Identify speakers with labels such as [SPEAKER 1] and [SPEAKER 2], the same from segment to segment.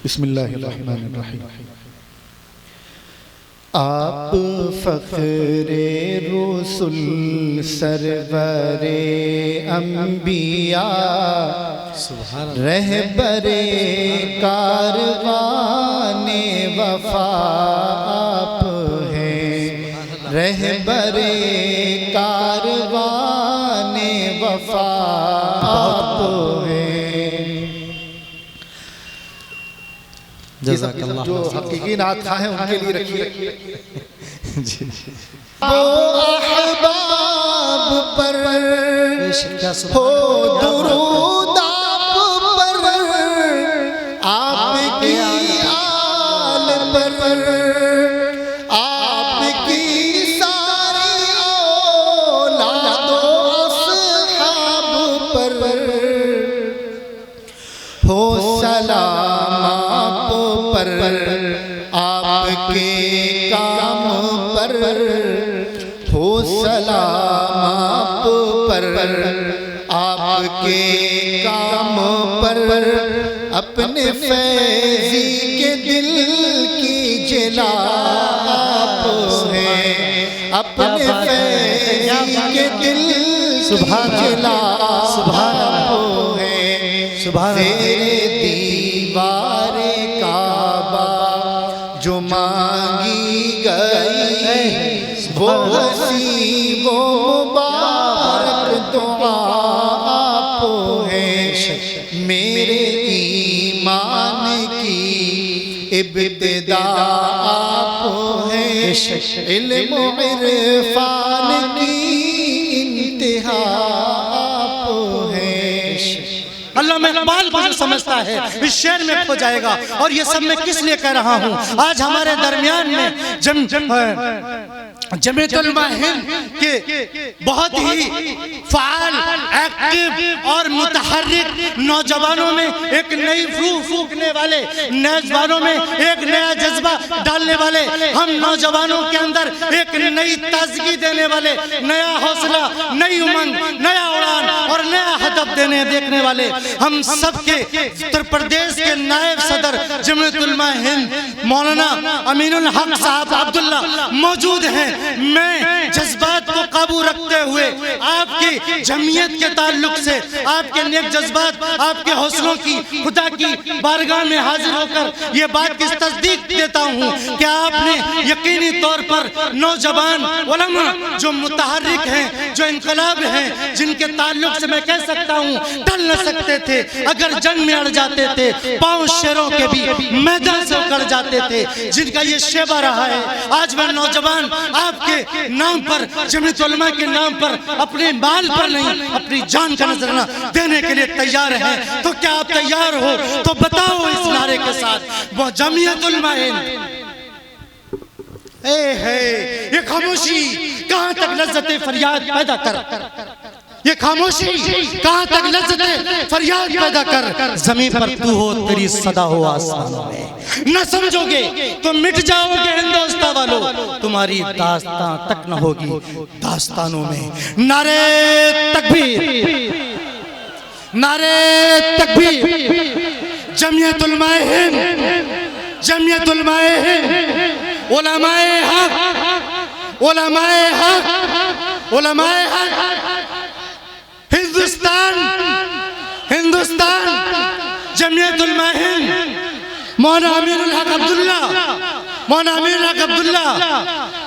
[SPEAKER 1] बिस्मिल्लाहिर्रहमानिर्रहीम। आप फ़ख्रे रसूल सरवरे अंबिया रहबरे कारवाने वफ़ा आप हैं, रहबरे कारवाने वफ़ा आप हैं। जो हकीकी नात खा है उनके लिए रखिए। वो अहबाब पर हो दुरूद आप पर, आपकी आल पर, आपकी सारी औलाद अस्हाब पर हो सलाम पर, आपके काम पर हो सलाम आप पर, आपके काम पर। अपने फैज़ी के दिल की जला आप हैं, अपने फैज़ी के दिल की जला आप हैं। ज़ेरे दीवारे काबा जो मांगी गई, वो हसी वो मुबारक दुआ आप हैं। मेरे ईमान की इब्तिदा आप हैं, इल्म इरफान की इंतहा आप हैं।
[SPEAKER 2] अल्लाह में इकबाल को जो समझता है इस शेर में खो जाएगा। और ये सब मैं किस लिए कह रहा हूँ? आज हमारे दरमियान में जमीयतुल उलमा हिंद के बहुत ही फ़ाल, एक्टिव और मुतहर्रिक नौजवानों में एक नई रूह फूंकने वाले, नौजवानों में एक नया जज्बा डालने वाले, हम नौजवानों के अंदर एक नई ताजगी देने वाले, नया हौसला, नई उमंग, नया उड़ान और नया हदफ देखने वाले हम सबके उत्तर प्रदेश के नायब सदर जमीयतुल उलमा हिंद मौलाना अमीनुल हक साहब अब्दुल्ला मौजूद हैं। मैं जज्बात को काबू रखते हुए आपकी जमीयत के ताल्लुक से आपके नेक जज्बात, आपके हौसलों की खुदा की बारगाह में हाजिर होकर ये बात की तस्दीक देता हूँ कि आपने यकीनी तौर पर नौजवान उलमा जो मुतहर्रिक हैं, जो इनकलाब हैं, जिनके ताल्लुक से मैं कह सकता हूँ टल न सकते थे, अगर जंग में अड़ जाते थे, पांव शेरों के भी मैदान से उखड़ जाते थे, जिनका ये शेबा रहा है। आज वह नौजवान आपके नाम पर, जमीयतुल उलमा के नाम पर अपने माल पर नहीं अपनी जान का नजराना देने के लिए तैयार हैं। तो क्या आप तैयार हो? तो बताओ इस नारे के साथ वो जमीयतुल उलमा हिंद। ये खामोशी कहां तक लज्जते फरियाद पैदा कर, ये खामोशी कहां तक लज्जते फरियाद पैदा कर। जमीन पर तू हो, तेरी सदा हो आसमानों में। न समझोगे तो मिट जाओगे हिंदुस्तान वालों, तुम्हारी दास्तां तक न होगी दास्तानों में। नारे तकबीर, नारे तकबीर। जमीयतुल उलमा हिंद, जमीयतुल उलमा हिंद, उलमाए हक, उलमाए हक, उलमाए हक। हिंदुस्तान, हिंदुस्तान, जमीयतुल उलमा हिंद, मौलाना अमीनुल हक अब्दुल्ला, मौलाना अमीनुल हक अब्दुल्ला,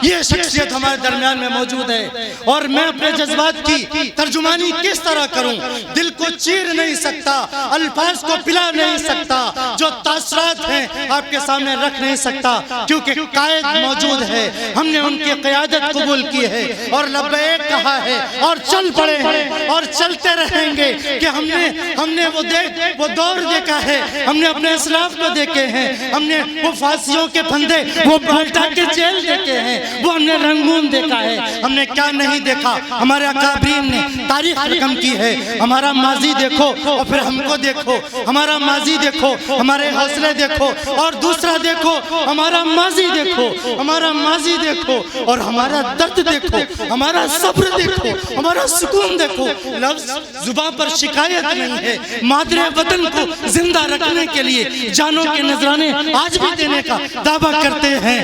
[SPEAKER 2] ये शख्सियत हमारे दरमियान में मौजूद है। और मैं अपने जज्बात की तर्जुमानी किस तरह करूं? दिल को चीर नहीं सकता, अल्फाज को पिला नहीं सकता, जो तासरात हैं आपके सामने रख नहीं सकता, क्योंकि कायद मौजूद है। हमने उनकी क़यादत कबूल की है और लब्बैक कहा है और चल पड़े हैं और चलते रहेंगे कि हमने वो दौर देखा है, हमने अपने असलाफ को देखे हैं, हमने वो फांसियों के फंदे, वो बाल्टा के जेल देखे हैं, वो हमने रंगून देखा है। हमने क्या नहीं देखा? हमारे अकाबरीन ने तारीख रकम की है। हमारा माजी देखो और फिर हमको देखो, हमारा माजी देखो, हमारे हौसले देखो, और दूसरा देखो हमारा माजी देखो, हमारा माजी देखो, और हमारा दर्द देखो, हमारा सब्र देखो, हमारा सुकून देखो। लफ्ज जुबान पर शिकायत नहीं है, मादरे वतन को जिंदा रखने के लिए जानों के नजराने आज भी देने का दावा करते हैं।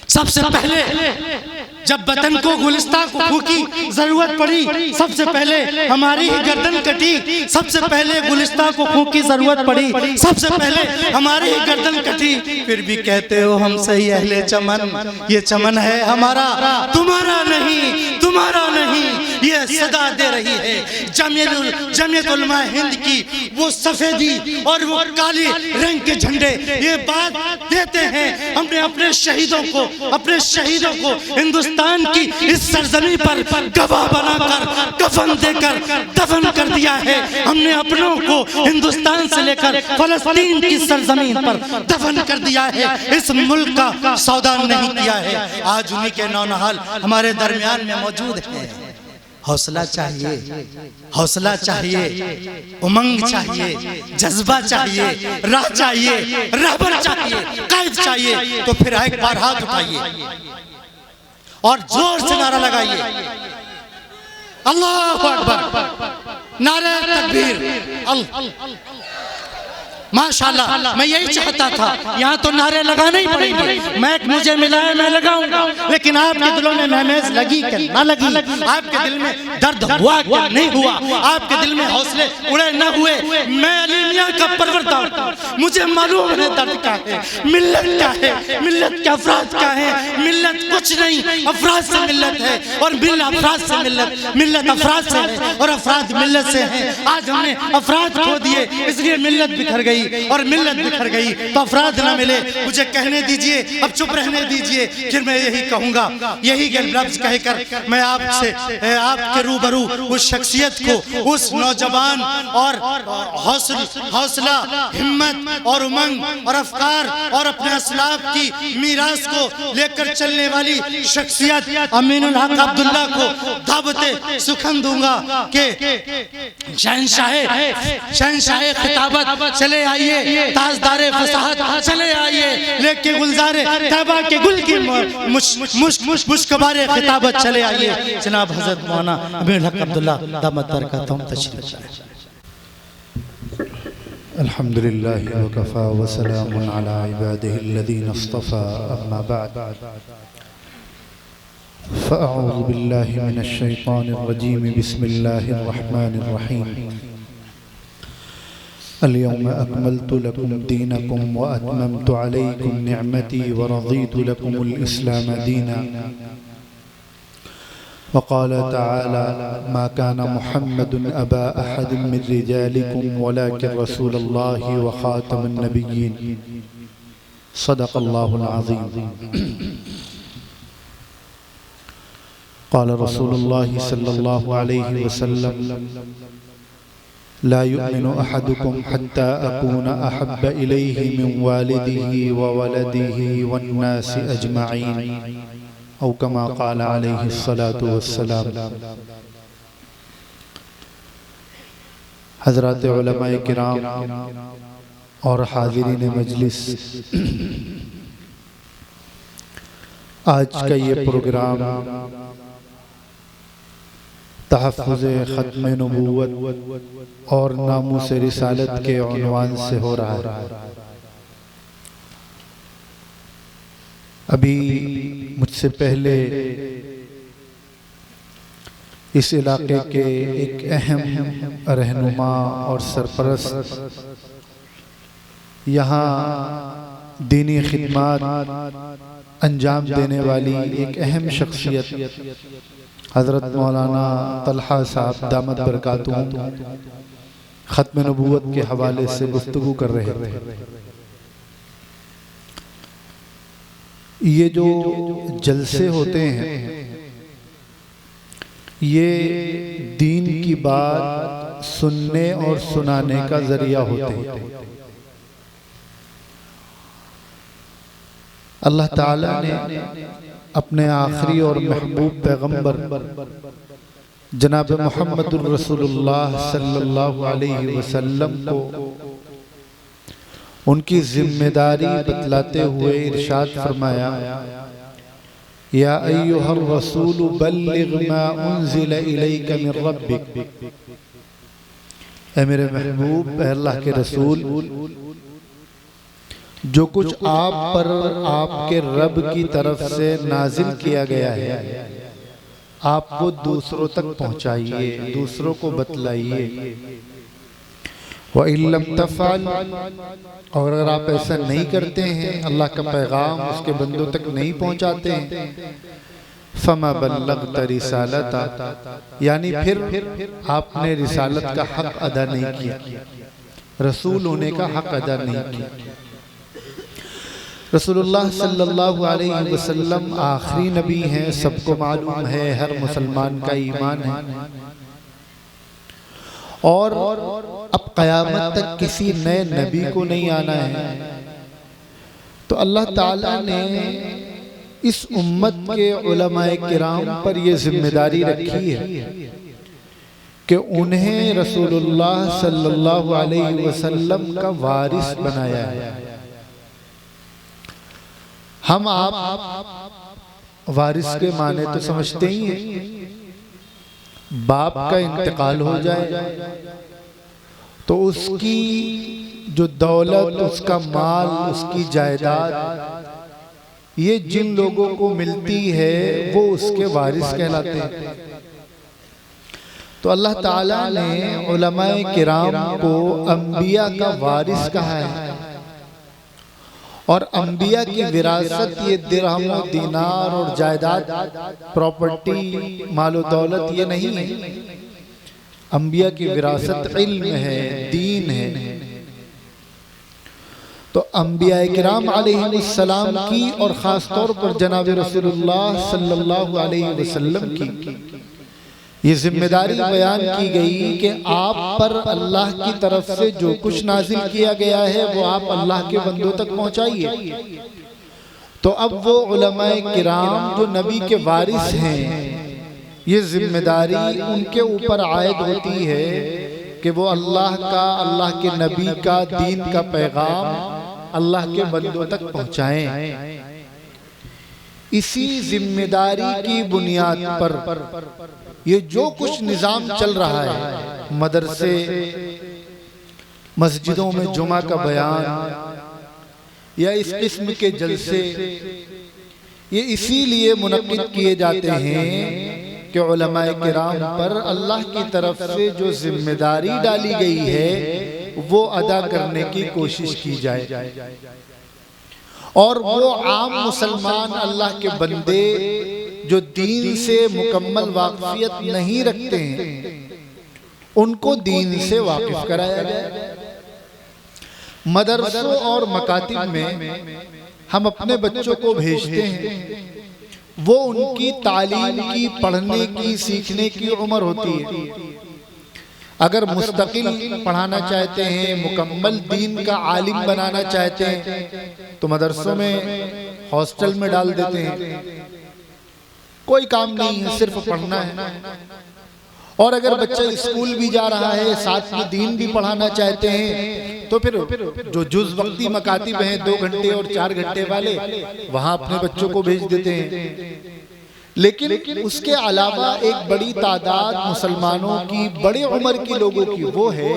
[SPEAKER 2] सबसे पहले जब वतन को गुलिस्तान को फूकी जरूरत पड़ी, सबसे पहले हमारी ही गर्दन कटी, सबसे पहले गुलिस्तान को फूकी जरूरत पड़ी, सबसे पहले हमारी ही गर्दन कटी। फिर भी कहते हो हम सही अहले चमन, ये चमन है हमारा, तुम्हारा नहीं, तुम्हारा नहीं। ये सदा दे रही है जमीयत उलमा हिंद की वो सफेदी और वो काले रंग के झंडे, ये बात देते हैं हमने अपने शहीदों को हिंदुस्तान की इस सरजमी पर गवाह बनाकर कफन देकर दफन कर दिया है। हमने अपनों को हिंदुस्तान से लेकर फलस्तीन की सरजमीन पर दफन कर दिया है, इस मुल्क का सौदा नहीं किया है। आज उन्हीं के नौनहाल हमारे दरमियान में मौजूद है। हौसला चाहिए, हौसला चाहिए, उमंग चाहिए, जज्बा चाहिए, राह चाहिए, रहबर चाहिए, कायद चाहिए। तो फिर एक बार हाथ उठाइए और जोर से नारा लगाइए, अल्लाहु अकबर, नारे तकबीर। माशाल्लाह, मैं यही चाहता था, यहाँ तो नारे लगाने ही पड़ेंगे। मैक मुझे मिला है, मैं लगाऊंगा, लेकिन आपके दिलों में महमेज लगी कि ना लगी, आपके दिल में दर्द हुआ कि नहीं हुआ, आपके दिल में हौसले उड़े न हुए। मैं अली मियां का परवरदार, मुझे मालूम है दर्द क्या है, मिल्लत क्या है, मिल्लत के अफराद क्या है। मिल्लत कुछ नहीं, अफराद से मिल्लत है, और अफराद से मिल्लत अफराद से है, और अफराद मिल्लत से है। आज हमने अफराद खो दिए, इसलिए मिल्लत बिखर गई, और मिल्लत बिखर गई तो अफराद ना मिले। मुझे कहने दीजिए, अब चुप रहने दीजिए, फिर मैं यही कहूंगा, यही लफ्ज कहकर मैं आपसे आपके रूबरू उस शख्सियत को, उस नौजवान और हौसला, हिम्मत और उमंग और अफकार और अपने असलाफ की मीरास को लेकर चलने वाली शख्सियत अमीनुल हक अब्दुल्ला को दावते सुखन दूंगा कि शहंशाहे खिताबत चले आइए, ताजदारे फसाहत चले आइए, लेके गुलजारे तैबा के गुल की मुश्कबारे खिताबत चले आइए। जनाब हजरत मौलाना अमीनुल हक अब्दुल्ला दामत बरकातहुम तशरीफ लाए।
[SPEAKER 3] अल्हम्दुलिल्लाह व कफ़ा व सलामुन अला इबादिहिल्लज़ीना इस्तफ़ा, अम्मा बअद। फ़अऊज़ु बिल्लाहि मिनश शैतानिर रजीम, बिस्मिल्लाहिर रहमानिर रहीम। अल-यौम अकमलतु लकुम दीनकुम व अतममतु अलैकुम निअमती व रज़ीतु लकुमुल इस्लाम दीना। व क़ाल तआला मा कान मुहम्मदुन अबा अहदिम मिन रिजालिकुम वलाकिन रसूलुल्लाहि व ख़ातमुन नबिय्यीन। सदक़ल्लाहुल अज़ीम। क़ाल रसूलुल्लाहि सल्लल्लाहु अलैहि वसल्लम ला युमिनु अहदुकुम हत्ता अकूना अहब्ब इलैहि मिन वालिदिही व वलदिही वन्नासि अजमईन, औ कमा क़ाल अलैहि सलातु वस्सलाम। हज़रात उलमाए किराम और हाज़िरीन मजलिस, आज का ये प्रोग्राम तहफ़्फ़ुज़े ख़त्म नबूवत और नामूस रिसालत के उन्वान से हो रहा है। अभी मुझसे पहले इस इलाके के एक अहम रहनुमा और सरपरस्त, यहाँ दीनी खिदमत अंजाम देने वाली एक अहम शख्सियत हज़रत मौलाना तलहा साहब दामत बरकातुहू ख़त्म नबूवत के हवाले से गुफ्तगू कर रहे थे। ये जो जलसे होते हैं, ये दीन की बात सुनने और सुनाने का ज़रिया होते हैं। अल्लाह ताला ने अपने आखिरी और महबूब पैगंबर जनाब मुहम्मदुर रसूलुल्लाह सल्लल्लाहु अलैहि वसल्लम को उनकी जिम्मेदारी बतलाते हुए इरशाद फरमाया, या अय्युहर रसूल बल्लिग मा उन्ज़िला इलैका मिन रब्बिक, ऐ मेरे महबूब, अल्लाह के रसूल, जो कुछ आप पर आपके रब की तरफ से नाजिल किया गया है आप वो दूसरों तक पहुंचाइए, दूसरों को बतलाइए। व इल्लम तफ़अल, और अगर आप ऐसा नहीं करते हैं, अल्लाह का पैगाम उसके बंदों तक नहीं पहुंचाते हैं, फमा बल्लगत रिसालता, यानी फिर आपने रिसालत का हक अदा नहीं किया, रसूल होने का हक अदा नहीं किया। रसूलुल्लाह सल्लल्लाहु अलैहि वसल्लम आखिरी नबी हैं, सबको मालूम है, हर मुसलमान का ईमान है। और अब क़यामत तक किसी नए नबी को नहीं आना है, तो अल्लाह ताला ने इस उम्मत के उलमाए किराम पर यह जिम्मेदारी रखी है कि उन्हें रसूलुल्लाह सल्लल्लाहु अलैहि वसल्लम का वारिस बनाया है। हम आप वारिस के माने तो समझते ही हैं, बाप का इंतकाल हो जाए तो उसकी जो दौलत, उसका माल, उसकी जायदाद, ये जिन लोगों को मिलती है वो उसके वारिस कहलाते हैं। तो अल्लाह ताला ने उलमाए किराम को अंबिया का वारिस कहा है, और अंबिया की विरासत ये दिरहम और दीनार और जायदाद, प्रॉपर्टी, मालो दौलत ये नहीं है। अंबिया की विरासत इल्म है, दीन है। तो अंबिया किराम अलैहिस्सलाम की और ख़ास तौर पर जनाब रसूलुल्लाह सल्लल्लाहु अलैहि वसल्लम की ये जिम्मेदारी बयान की गई कि आप पर अल्लाह की तरफ से जो कुछ नाजिल किया गया है वो आप अल्लाह के बंदों तक पहुंचाइए। तो अब वो उलमाए किराम जो नबी के वारिस हैं, ये जिम्मेदारी उनके ऊपर आयद होती है कि वो अल्लाह का, अल्लाह के नबी का, दीन का पैगाम अल्लाह के बंदों तक पहुंचाएं। इसी जिम्मेदारी की बुनियाद पर ये जो कुछ निजाम चल रहा है, मदरसे, मस्जिदों में जुमा का बयान या इस किस्म के जलसे, ये इसीलिए मुनक्किद किए जाते हैं कि उलमाए किराम पर अल्लाह की तरफ से जो जिम्मेदारी डाली गई है वो अदा करने की कोशिश की जाए, और वो आम मुसलमान अल्लाह के बंदे जो दीन से मुकम्मल वाक़ियत नहीं रखते हैं उनको दीन से वाकिफ कराया जाए। मदरसों और मकातिब में हम अपने बच्चों को भेजते हैं, वो उनकी तालीम की, पढ़ने की, सीखने की उम्र होती है। अगर मुस्तकिल पढ़ाना चाहते हैं, मुकम्मल दीन का आलिम बनाना चाहते हैं तो मदरसों में, हॉस्टल में डाल देते हैं, कोई काम नहीं है, सिर्फ पढ़ना है। और अगर बच्चा स्कूल भी जा रहा है, साथ में दीन भी पढ़ाना चाहते हैं तो फिर जो जुज़ वक्ती मकातिब हैं 2 घंटे और 4 घंटे वाले, वहां अपने बच्चों को भेज देते हैं। लेकिन उसके अलावा एक बड़ी तादाद मुसलमानों की, बड़े उम्र के लोगों की वो है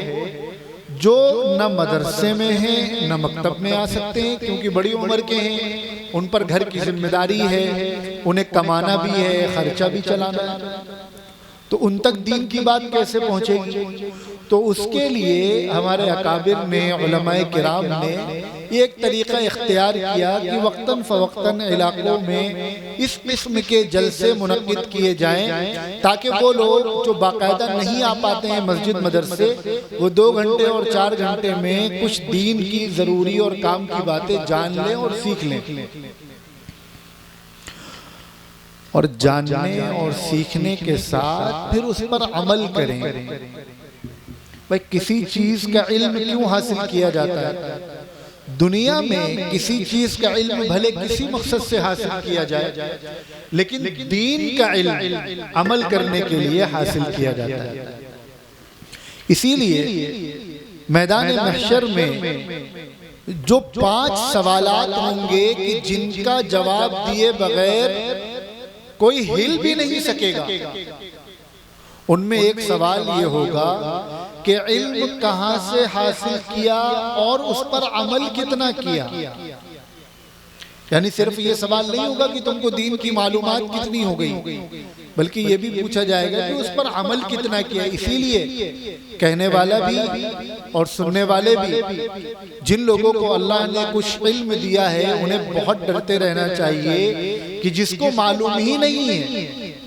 [SPEAKER 3] जो न मदरसे में हैं न मकतब में आ सकते हैं, क्योंकि बड़ी उम्र के हैं, उन पर घर की जिम्मेदारी है, उन्हें कमाना भी है, खर्चा भी चलाना है। तो उन तक दीन की बात कैसे पहुंचेगी? तो उसके लिए हमारे अकाबिर ने, उलमाए किराम ने एक तरीका इख्तियार किया कि वक्तन फ़वक्तन इलाकों में इस किस्म के जलसे मुनक्किद किए जाएं, ताकि वो लोग जो बाकायदा नहीं आ पाते हैं मस्जिद मदरसे, वो 2 घंटे और 4 घंटे में कुछ दीन की ज़रूरी और काम की बातें जान लें और सीख लें। और जानने और सीखने के साथ फिर उस पर अमल करें। भाई किसी चीज का इल्म क्यों हासिल किया जाता है? दुनिया में किसी चीज का इल्म भले किसी मकसद से हासिल किया जाए, लेकिन दीन का इल्म अमल करने के लिए हासिल किया जाता है। इसीलिए मैदान महशर में
[SPEAKER 1] जो 5 सवालात होंगे कि जिनका जवाब दिए बगैर कोई हिल भी नहीं सकेगा। उनमें एक सवाल ये होगा कि इल्म कहां से हासिल किया और उस पर अमल कितना किया। यानी सिर्फ ये सवाल नहीं होगा कि तुमको दीन की मालूमात कितनी हो गई, बल्कि ये भी पूछा जाएगा कि उस पर अमल कितना किया। इसीलिए कहने वाला भी और सुनने वाले भी, जिन लोगों को अल्लाह ने कुछ इल्म दिया है, उन्हें बहुत डरते रहना चाहिए कि जिसको मालूम ही नहीं है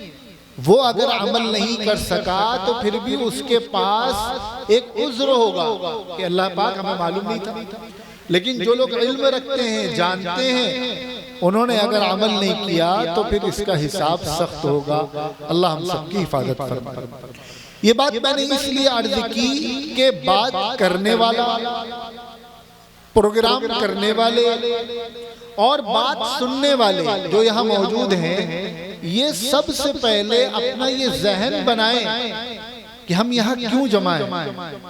[SPEAKER 1] वो अगर अमल नहीं कर सका तो फिर भी उसके पास एक उज़्र होगा कि अल्लाह पाक हमें मालूम नहीं था। लेकिन जो लोग इल्म रखते हैं, जानते हैं, उन्होंने अगर अमल नहीं किया तो फिर इसका हिसाब सख्त होगा। अल्लाह हम सबकी हिफाजत फरमाए। ये बात मैंने इसलिए अर्ज की कि बात करने वाला, प्रोग्राम करने वाले और बात सुनने वाले जो यहाँ मौजूद हैं, ये सबसे पहले अपना ये जहन बनाएं कि हम यहाँ क्यों जमा हैं,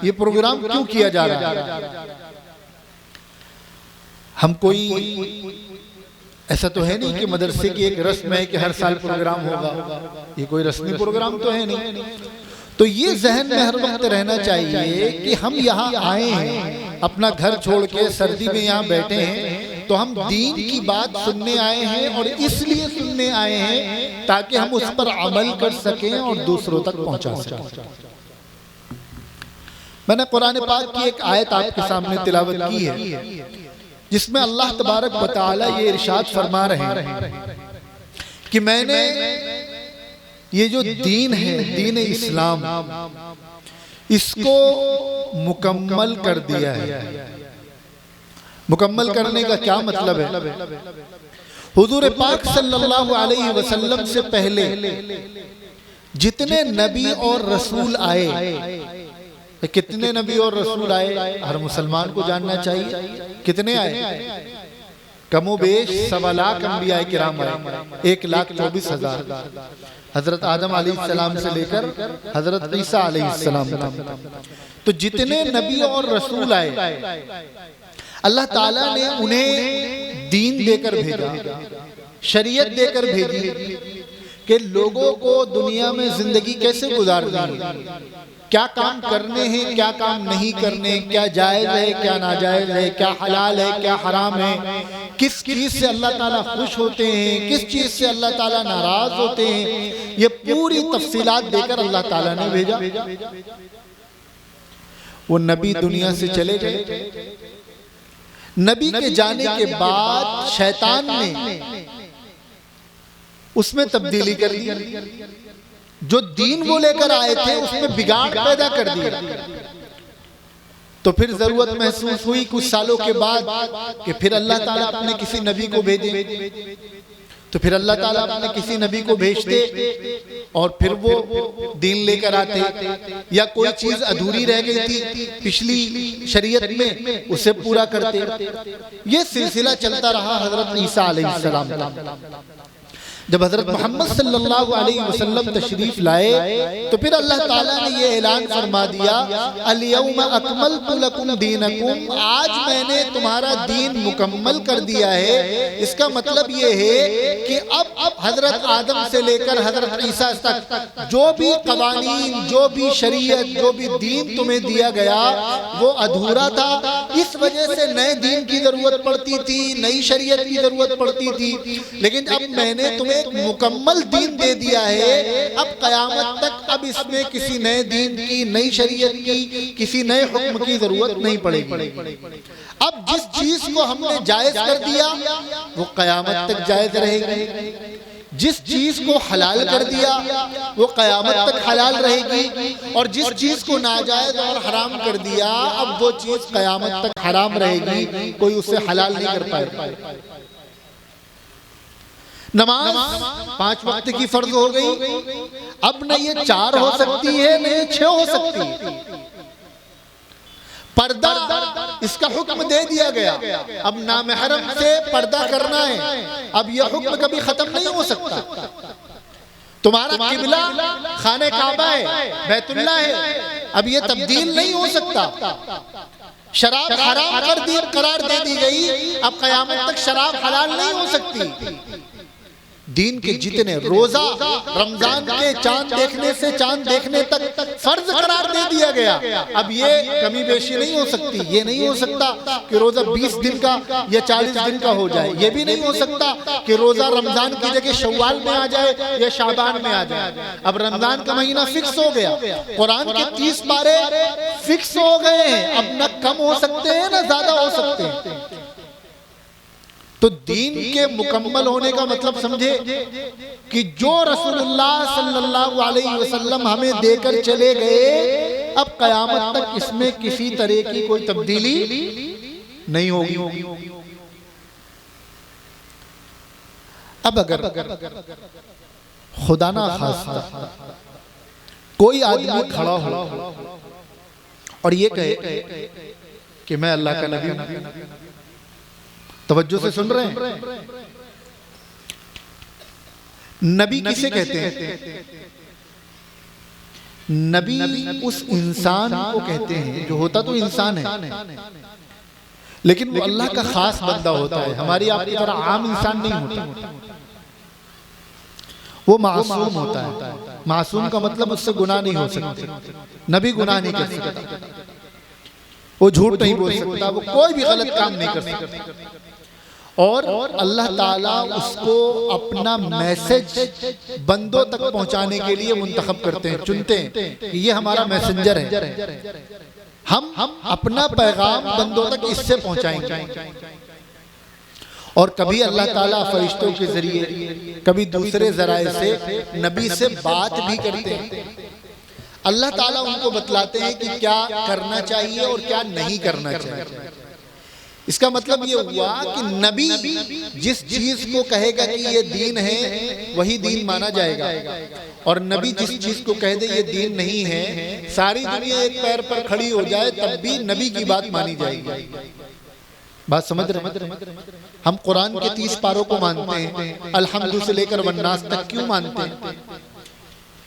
[SPEAKER 1] ये प्रोग्राम क्यों किया जा रहा है। हम कोई ऐसा तो है नहीं कि मदरसे की एक रस्म है कि हर साल प्रोग्राम होगा, ये कोई रस्मी प्रोग्राम तो है नहीं। तो ये जहन में हर वक्त रहना चाहिए कि हम यहाँ आए हैं, अपना घर छोड़ के सर्दी में यहाँ बैठे हैं, तो हम दीन की बात सुनने आए हैं और इसलिए सुनने आए हैं ताकि हम उस पर अमल कर सकें और दूसरों तक पहुंचा सकें। मैंने कुरान पाक की एक आयत आपके सामने तिलावत की है जिसमें अल्लाह तबारक व तआला ये इरशाद फरमा रहे हैं कि मैंने ये जो दीन है, दीन इस्लाम, इसको मुकम्मल कर दिया है। मुकम्मल करने का क्या मतलब है? हुजूर पाक सल्लल्लाहु अलैहि वसल्लम से पहले जितने नबी और रसूल आए, कितने नबी और रसूल आए हर मुसलमान को जानना चाहिए। कितने आए? कमोबेश 1.25 लाख अंबिया किराम आए, 1,24,000। हजरत आदम अलैहिस्सलाम से लेकर हजरत ईसा अलैहिस्सलाम तक, तो जितने नबी और रसूल आए अल्लाह ताला ने उन्हें दीन देकर भेजा, शरीयत देकर भेजी कि लोगों को दुनिया में जिंदगी कैसे गुजारनी है, क्या काम करने हैं, क्या काम नहीं करने, क्या जायज है, क्या नाजायज है, क्या हलाल है, क्या हराम है, किस चीज से अल्लाह ताला खुश होते हैं, किस चीज से अल्लाह ताला नाराज होते हैं, ये पूरी तफसीलात देकर अल्लाह ताला ने भेजा। वो नबी दुनिया से चले गए। नबी के जाने के बाद शैतान ने उसमें तब्दीली कर दी। जो दीन वो लेकर आए थे उसमें बिगाड़ पैदा कर दिया। तो फिर जरूरत महसूस हुई कुछ सालों के बाद कि फिर अल्लाह ताला अपने किसी नबी को भेजे। तो फिर अल्लाह ताला अपने किसी नबी को भेजते और फिर वो दीन लेकर आते, या कोई चीज अधूरी रह गई थी पिछली शरीयत में उसे पूरा करते। ये सिलसिला चलता रहा हजरत ईसा अलैहिस्सलाम। जब हजरत मोहम्मद सल्लल्लाहु अलैहि वसल्लम तशरीफ लाए तो फिर अल्लाह ताला ने ये ऐलान फरमा दिया, अल-यौमा अकमलतु लकुम दीनकुम, आज मैंने तुम्हारा दीन मुकम्मल कर दिया है। इसका मतलब ये है कि अब हजरत आदम से लेकर हजरत ईसा तक जो भी कवानीन, जो भी शरीयत, जो भी दीन तुम्हें दिया गया वो अधूरा था। इस वजह से नए दीन की जरूरत पड़ती थी, नई शरीयत की जरूरत पड़ती थी। लेकिन अब मैंने तुम्हें मुकम्मल दीन दे दिया है। अब कयामत तक अब इसमें किसी नए दीन की, नई शरीयत की, किसी नए हुक्म की जरूरत नहीं पड़ेगी। अब जिस चीज को हमने जायज कर दिया वो कयामत तक जायज रहेगी, जिस चीज को हलाल कर दिया वो कयामत तक हलाल रहेगी, और जिस चीज को नाजायज और हराम कर दिया अब वो चीज कयामत तक हराम रहेगी, कोई उसे हलाल नहीं कर पाएगा। नमाज 5 वक्त की फर्ज हो गई, अब न ये 4 हो सकती है न ये 6 हो सकती है। पर्दा इसका हुक्म दे दिया गया, अब नामहरम से पर्दा करना है, अब यह हुक्म कभी खत्म नहीं हो सकता। तुम्हारा किबला खाने काबा है, बैतुल्लाह है, अब ये तब्दील नहीं हो सकता। शराब हराम करार दे दी गई, अब कयामत तक शराब हलाल नहीं हो सकती। दीन के जितने रोजा रमजान के चांद देखने से चांद देखने तक फर्ज करार दे दिया गया, अब ये कमी बेशी नहीं हो सकती। ये नहीं हो सकता कि रोजा 20 दिन का या 40 दिन का हो जाए, ये भी नहीं हो सकता कि रोजा रमजान की जगह शव्वाल में आ जाए या शाबान में आ जाए। अब रमजान का महीना फिक्स हो गया, कुरान के 30 पारे फिक्स हो गए हैं, अब न कम हो सकते हैं न ज्यादा हो सकते हैं। तो दीन के मुकम्मल होने का मतलब समझे कि जो रसूलुल्लाह सल्लल्लाहु अलैहि वसल्लम हमें देकर चले गए, अब कयामत तक इसमें किसी तरह की कोई तब्दीली नहीं होगी। अब अगर खुदा ना खास्ता कोई आदमी खड़ा हो और ये कहे कि मैं अल्लाह का नबी हूं, तवज्जो से सुन रहे हैं, नबी किसे कहते हैं? नबी उस इंसान को कहते हैं जो होता तो इंसान है, लेकिन वो अल्लाह का खास बंदा होता है, हमारी आपकी तरह आम इंसान नहीं होता। वो मासूम होता है। मासूम का मतलब उससे गुनाह नहीं हो सकता, नबी गुनाह नहीं कर सकता, वो झूठ नहीं बोल सकता, वो कोई भी गलत काम नहीं कर सकता। और अल्लाह ताला उसको अपना मैसेज बंदों तक पहुंचाने के लिए मुंतखब करते हैं, चुनते हैं कि ये हमारा मैसेंजर है, हम अपना पैगाम बंदों तक इससे पहुंचाएंगे। और कभी अल्लाह ताला फरिश्तों के जरिए, कभी दूसरे जराए से नबी से बात भी करते हैं। अल्लाह ताला उनको बतलाते हैं कि क्या करना चाहिए और क्या नहीं करना चाहिए। इसका मतलब ये हुआ कि नबी जिस चीज को कहेगा कि ये दीन है वही दीन माना जाएगा, और नबी जिस चीज को कह दे ये दीन नहीं है, सारी दुनिया एक पैर पर खड़ी हो जाए तब भी नबी की बात मानी जाएगी। बात समझ रहे? हम कुरान के 30 पारों को मानते हैं, अलहम्दु से लेकर वन्नास तक क्यों मानते हैं?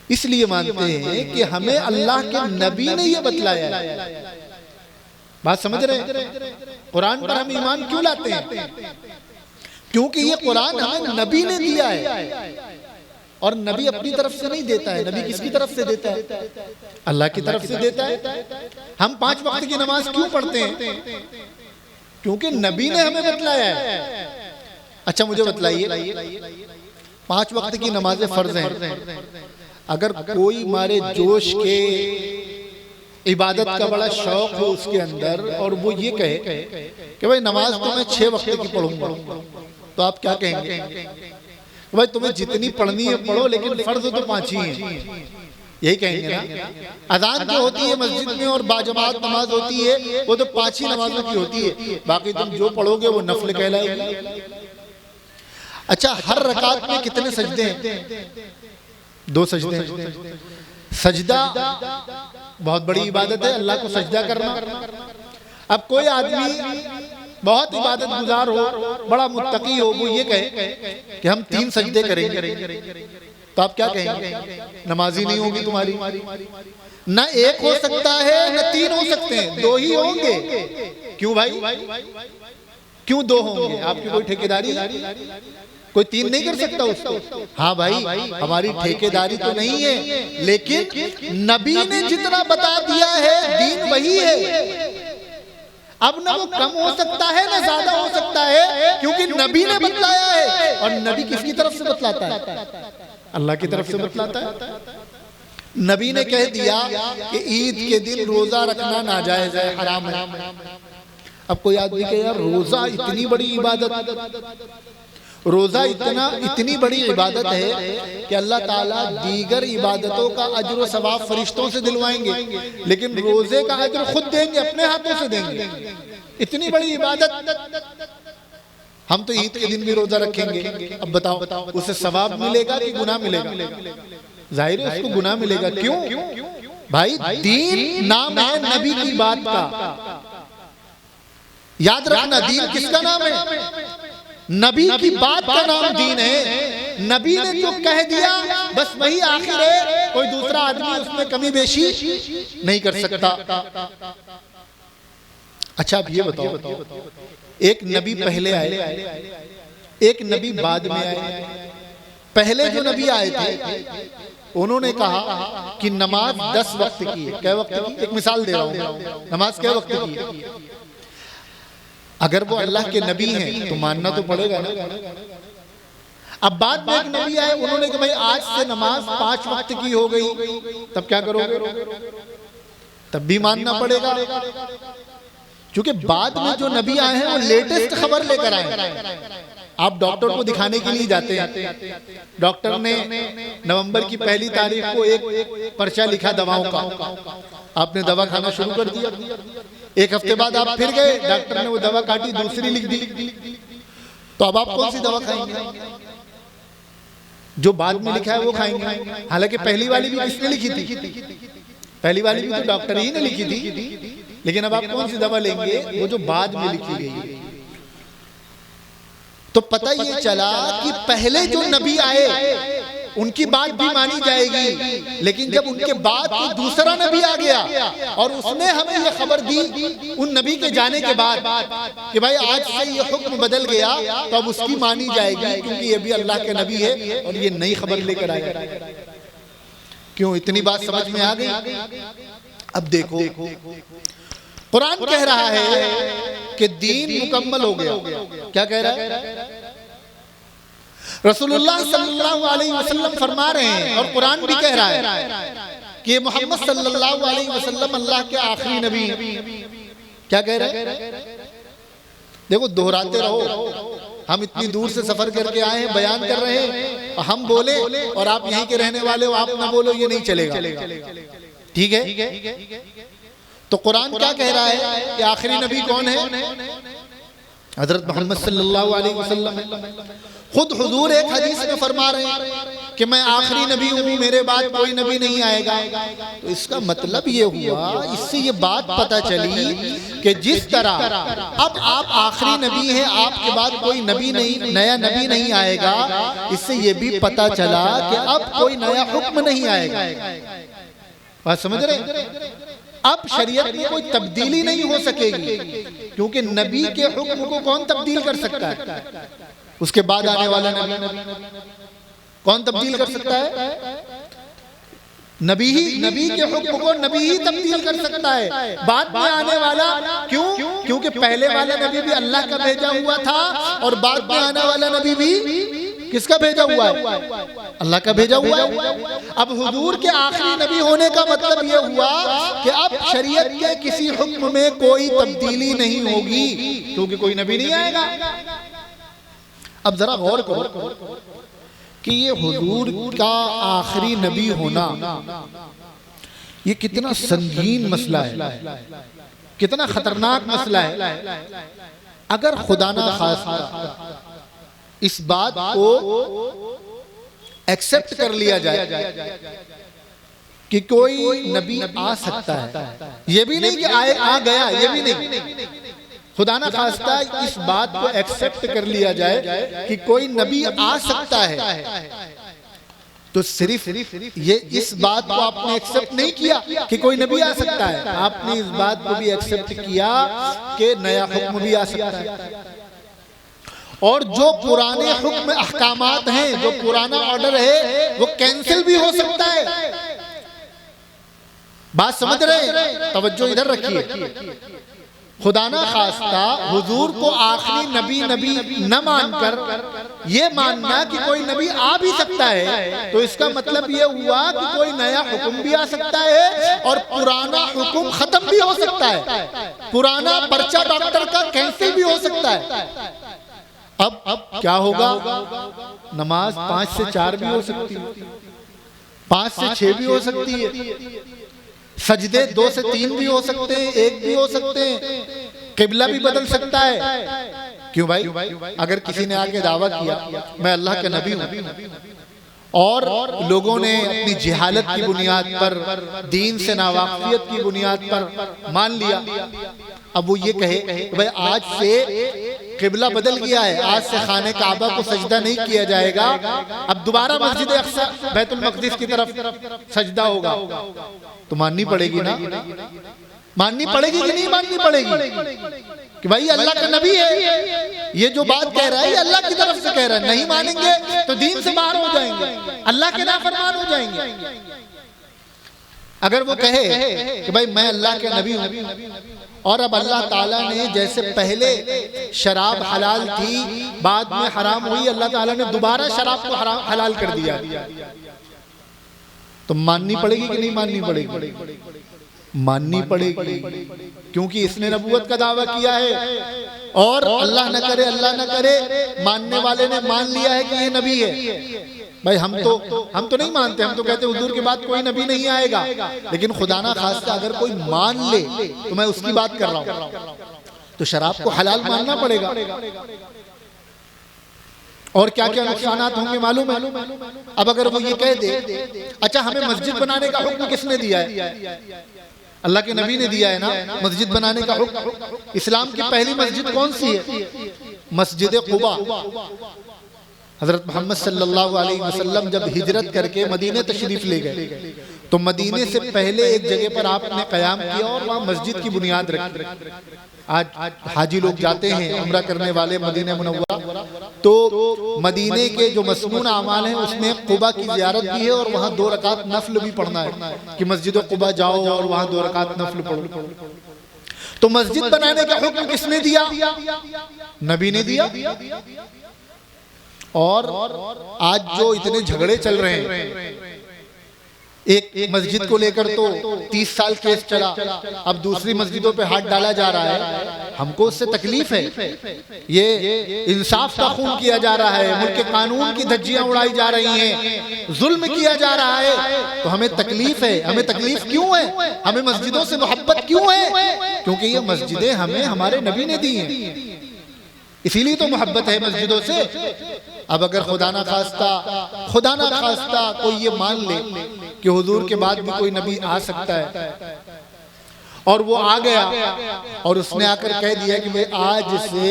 [SPEAKER 1] इसलिए मानते हैं कि हमें अल्लाह के नबी ने ये बतलाया है। बात समझ रहे हैं? कुरान पर हम ईमान क्यों लाते हैं? क्योंकि ये कुरान हमें नबी ने दिया है, और नबी अपनी तरफ से नहीं देता है। नबी किसकी तरफ से देता है? अल्लाह की तरफ से देता है। हम 5 वक्त की नमाज क्यों पढ़ते हैं? क्योंकि नबी ने हमें बतलाया है। अच्छा मुझे बतलाइए, 5 वक्त की नमाजें फर्ज हैं, अगर कोई मारे जोश के इबादत का बड़ा शौक हो उसके अंदर, और वो ये कहे कि भाई नमाज तो मैं 6 वक्त की पढ़ूंगा, तो आप क्या कहेंगे? भाई तुम्हें जितनी पढ़नी है पढ़ो, लेकिन फर्ज तो 5 ही हैं, यही कहेंगे ना? अजान जो होती है मस्जिद में और बाजमात नमाज होती है, वो तो 5 ही नमाजों की होती है, बाकी तुम जो पढ़ोगे वो नफल कहलाएगी। अच्छा, हर रकात में कितने सजदे हैं? 2 सजदे हैं। सजदा बहुत बड़ी इबादत है, अल्लाह को सजदा करना। अब कोई आदमी बहुत इबादत गुजार हो, बड़ा मुत्तकी हो, वो ये कहे कि हम 3 सजदे करेंगे, तो आप क्या कहेंगे? नमाजी नहीं होगी तुम्हारी। न 1 हो सकता है न 3 हो सकते हैं, 2 ही होंगे। क्यों भाई? क्यों 2 होंगे? आपकी कोई ठेकेदारी? कोई 3 नहीं कर सकता उसको? हाँ भाई, हमारी ठेकेदारी तो नहीं है, लेकिन नबी ने जितना बता दिया है दीन वही है। अब न वो कम हो सकता है न ज्यादा हो सकता है, क्योंकि नबी ने बतलाया है। और नबी किसकी तरफ से बतलाता है? अल्लाह की तरफ से बतलाता है। नबी ने कह दिया कि ईद के दिन रोजा रखना नाजायज है, हराम है। अब कोई आदमी कहे यार रोजा इतनी बड़ी इबादत, रोजा इतनी बड़ी इबादत है कि अल्लाह ताला दीगर इबादतों का अज्र व सवाब फरिश्तों से दिलवाएंगे, लेकिन रोजे का अज्र खुद देंगे, अपने हाथों से देंगे। इतनी बड़ी इबादत, हम तो ईद के दिन भी रोजा रखेंगे। अब बताओ उसे सवाब मिलेगा कि गुनाह मिलेगा? जाहिर है उसको गुनाह मिलेगा। क्यों भाई? दीन नाम है नबी की बात का, याद रखना। दीन किसका नाम है? नबी की बात का नाम दीन है। नबी ने जो कह दिया बस वही आखिर है, कोई दूसरा आदमी उसमें कमी बेशी नहीं कर सकता। अच्छा अब ये बताओ, एक नबी पहले आए, एक नबी बाद में आए। पहले जो नबी आए थे उन्होंने कहा कि नमाज 10 वक्त की है। कै वक्त की? एक मिसाल दे रहा हूं, नमाज कै वक्त की है? अगर वो अल्लाह के नबी हैं तो मानना तो पड़ेगा ना। अब बाद में एक नबी आए, उन्होंने कहा भाई आज से नमाज 5 वक्त की हो गई, तब क्या करोगे? तब भी मानना पड़ेगा, क्योंकि बाद में जो नबी आए हैं वो लेटेस्ट खबर लेकर आए। आप डॉक्टर को दिखाने के लिए जाते हैं, डॉक्टर ने नवंबर की पहली तारीख को एक पर्चा लिखा दवाओं का, आपने दवा खाना शुरू कर दिया। एक हफ्ते बाद आप फिर गए, डॉक्टर ने वो दवा काटी, दूसरी लिख दी, तो अब आप कौन सी दवा खाएंगे? जो बाद में लिखा है वो खाएंगे। हालांकि पहली वाली भी किसने लिखी थी? पहली वाली भी तो डॉक्टर ही ने लिखी थी, लेकिन अब आप कौन सी दवा लेंगे? वो जो बाद में लिखी गई। तो पता ये चला कि पहले जो नबी आए उनकी बात भी मानी जाएगी, लेकिन जब उनके बाद कोई दूसरा नबी आ गया और उसने हमें ये खबर दी उन नबी के जाने के बाद कि भाई आज से ये हुक्म बदल गया, तो अब उसकी मानी जाएगी, क्योंकि ये भी अल्लाह के नबी है और ये नई खबर लेकर आया। क्यों? इतनी बात समझ में आ गई। अब देखो, कुरान कह रहा है कि दीन मुकम्मल हो गया। क्या कह रहा है? रसूलुल्लाह सल्लल्लाहु अलैहि वसल्लम फरमा रहे हैं और कुरान भी कह रहा है कि मोहम्मद सल्लल्लाहु अलैहि वसल्लम अल्लाह के आखिरी नबी। क्या कह रहे हैं? देखो, दोहराते रहो। हम इतनी दूर से सफर करके आए हैं, बयान कर रहे हैं, हम बोले और आप यहीं के रहने वाले हो, आप ना बोलो, ये नहीं चलेगा। ठीक है? तो कुरान क्या कह रहा है कि आखिरी नबी कौन है? हजरत मोहम्मद सल्लल्लाहु अलैहि वसल्लम। खुद हुजूर एक हदीस में फरमा रहे हैं कि मैं आखिरी नबी हूँ, मेरे बाद कोई नबी नहीं आएगा। तो इसका मतलब ये हुआ, इससे ये बात पता चली कि जिस तरह अब आप आखिरी नबी हैं, आपके बाद कोई नबी नहीं, नया नबी नहीं आएगा, इससे ये भी पता चला कि अब कोई नया हुक्म नहीं आएगा। बात समझ रहे? अब शरीयत में कोई तब्दीली नहीं हो सकेगी, क्योंकि नबी के हुक्म को कौन तब्दील कर सकता है? उसके बाद आने वाला नबी कौन तब्दील कर सकता है? नबी के हुक्म को नबी ही तब्दील कर सकता है। बाद में आने वाला क्यों? क्योंकि पहले वाला नबी भी अल्लाह का भेजा हुआ था और बाद में आने वाला नबी भी किसका भेजा हुआ है? अल्लाह का भेजा हुआ है। अब हुजूर के आखिरी नबी होने का मतलब यह हुआ कि अब शरीयत के किसी हुक्म में कोई तब्दीली नहीं होगी, क्योंकि कोई नबी नहीं आएगा। अब जरा गौर करो कि ये हुजूर का आखिरी नबी होना ये कितना संगीन मसला है, कितना खतरनाक मसला है। अगर खुदा ना खास्ता इस बात को एक्सेप्ट कर लिया जाए कि कोई नबी आ सकता है, ये भी नहीं कि आ गया, ये भी नहीं, खुदा ना खास्ता इस बात को एक्सेप्ट कर लिया जाए कि कोई नबी आ सकता है, तो सिर्फ ये इस बात को आपने एक्सेप्ट नहीं किया कि कोई नबी आ सकता है, आपने इस बात को भी एक्सेप्ट किया कि नया हुक्म भी आ सकता है। और जो पुराने हुक्म अहकामात हैं, जो पुराना ऑर्डर है, वो कैंसिल भी हो सकता है। बात समझ रहे? तवज्जो इधर रखिए। खुदा ना खास्ता हुजूर को आखिरी नबी न मानकर ये मानना कि कोई नबी आ भी सकता है, तो इसका मतलब ये हुआ कि कोई नया हुक्म भी आ सकता है और पुराना हुक्म खत्म भी हो सकता है, पुराना पर्चा डॉक्टर का कैंसिल भी हो सकता है। अब क्या होगा? नमाज 5 से 4 भी हो सकती है, 5 से 6 भी हो सकती है, सजदे 2 से 3 भी हो सकते हैं, 1 भी हो सकते हैं, किबला भी बदल सकता है। क्यों भाई? अगर किसी ने आके दावा किया मैं अल्लाह का नबी हूं और लोगों ने अपनी जिहालत की बुनियाद पर, दीन से नावाकिफियत की बुनियाद पर मान लिया, अब वो ये कहे भाई आज से किबला बदल गया है, आज से खाने काबा को सजदा नहीं किया जाएगा, अब दोबारा मस्जिद अक्सा बैतुल मक़दिस की तरफ सजदा होगा, तो माननी पड़ेगी ना। माननी पड़ेगी कि नहीं माननी पड़ेगी कि भाई अल्लाह का नबी है, ये जो बात कह रहा है ये अल्लाह की तरफ से कह रहा है। नहीं मानेंगे तो दीन से बाहर हो जाएंगे, अल्लाह के नाफरमान हो जाएंगे। अगर वो कहे कि भाई मैं अल्लाह के नबी हूं और अब अल्लाह ताला ने जैसे पहले शराब हलाल थी बाद में हराम हुई, अल्लाह ताला ने दोबारा शराब को हलाल कर दिया, तो माननी पड़ेगी कि नहीं माननी पड़ेगी? माननी पड़ेगी, क्योंकि इसने नबूवत का दावा किया है और अल्लाह न करे मानने वाले ने मान लिया है कि ये नबी है। भाई हम तो नहीं मानते, हम तो कहते हुजूर के बाद कोई नबी नहीं आएगा, लेकिन खुदा ना खास्ता अगर कोई मान ले तो मैं उसकी बात कर रहा हूं, तो शराब को हलाल मानना पड़ेगा। और क्या क्या नुकसानात होंगे मालूम है? अब अगर वो ये कह दे अच्छा हमें मस्जिद बनाने का हुक्म किसने दिया है? अल्लाह के नबी ने दिया है ना मस्जिद बनाने का हुक्म। इस्लाम की पहली मस्जिद कौन सी है? मस्जिद कुबा। हजरत मोहम्मद सल्लल्लाहु अलैहि वसल्लम जब हिजरत करके मदीने तशरीफ ले गए तो मदीने से पहले एक जगह पर आपने कयाम किया और वहाँ मस्जिद की बुनियाद रखी। आज हाजी लोग जाते हैं उम्रा करने वाले मदीने मुनव्वरा, तो मदीने के जो मसनून अमाल हैं उसमें कुबा की ज़ियारत भी है और वहाँ 2 रकात नफल भी पढ़ना है कि मस्जिद कुबा जाओ और वहाँ 2 रकात नफल पढ़ो। तो मस्जिद बनाने का हुक्म किसने दिया? नबी ने दिया। और आज जो इतने झगड़े चल रहे हैं, एक मस्जिद को लेकर तो 30 साल केस चला, अब दूसरी मस्जिदों पे हाथ डाला जा रहा है। हमको उससे तकलीफ है, ये इंसाफ का खून किया जा रहा है, मुल्क के कानून की धज्जियां उड़ाई जा रही हैं, जुल्म किया जा रहा है, तो हमें तकलीफ है। हमें तकलीफ क्यों है? हमें मस्जिदों से मोहब्बत क्यों है? क्योंकि ये मस्जिदें हमें हमारे नबी ने दी हैं, इसीलिए तो मोहब्बत है मस्जिदों से। अब अगर खुदा ना खास्ता कोई ये मान ले कि हुजूर के बाद भी कोई नबी आ सकता है और वो आ गया और उसने आकर कह दिया कि भाई आज से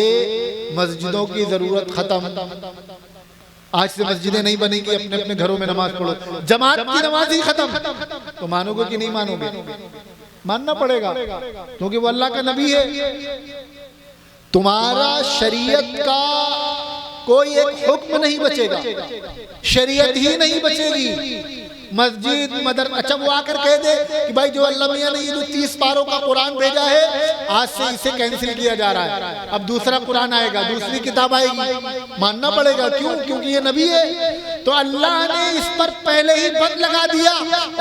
[SPEAKER 1] मस्जिदों की जरूरत खत्म, आज से मस्जिदें नहीं बनेगी, अपने अपने घरों में नमाज पढ़ो, जमात की नमाज ही खत्म, तो मानोगे कि नहीं मानोगे? मानना पड़ेगा, क्योंकि वो अल्लाह का नबी है। तुम्हारा शरीयत का कोई एक हुक्म नहीं बचेगा, शरीयत ही नहीं बचेगी। मस्जिद अच्छा वो आकर कह दे कि भाई जो अल्लाह मियां ने ये जो 30 पारों का कुरान भेजा है आज से इसे कैंसिल किया जा रहा है, अब दूसरा कुरान आएगा, दूसरी किताब आएगी। मानना पड़ेगा, क्यों? क्योंकि ये नबी है। तो अल्लाह ने इस पर पहले ही बंद लगा दिया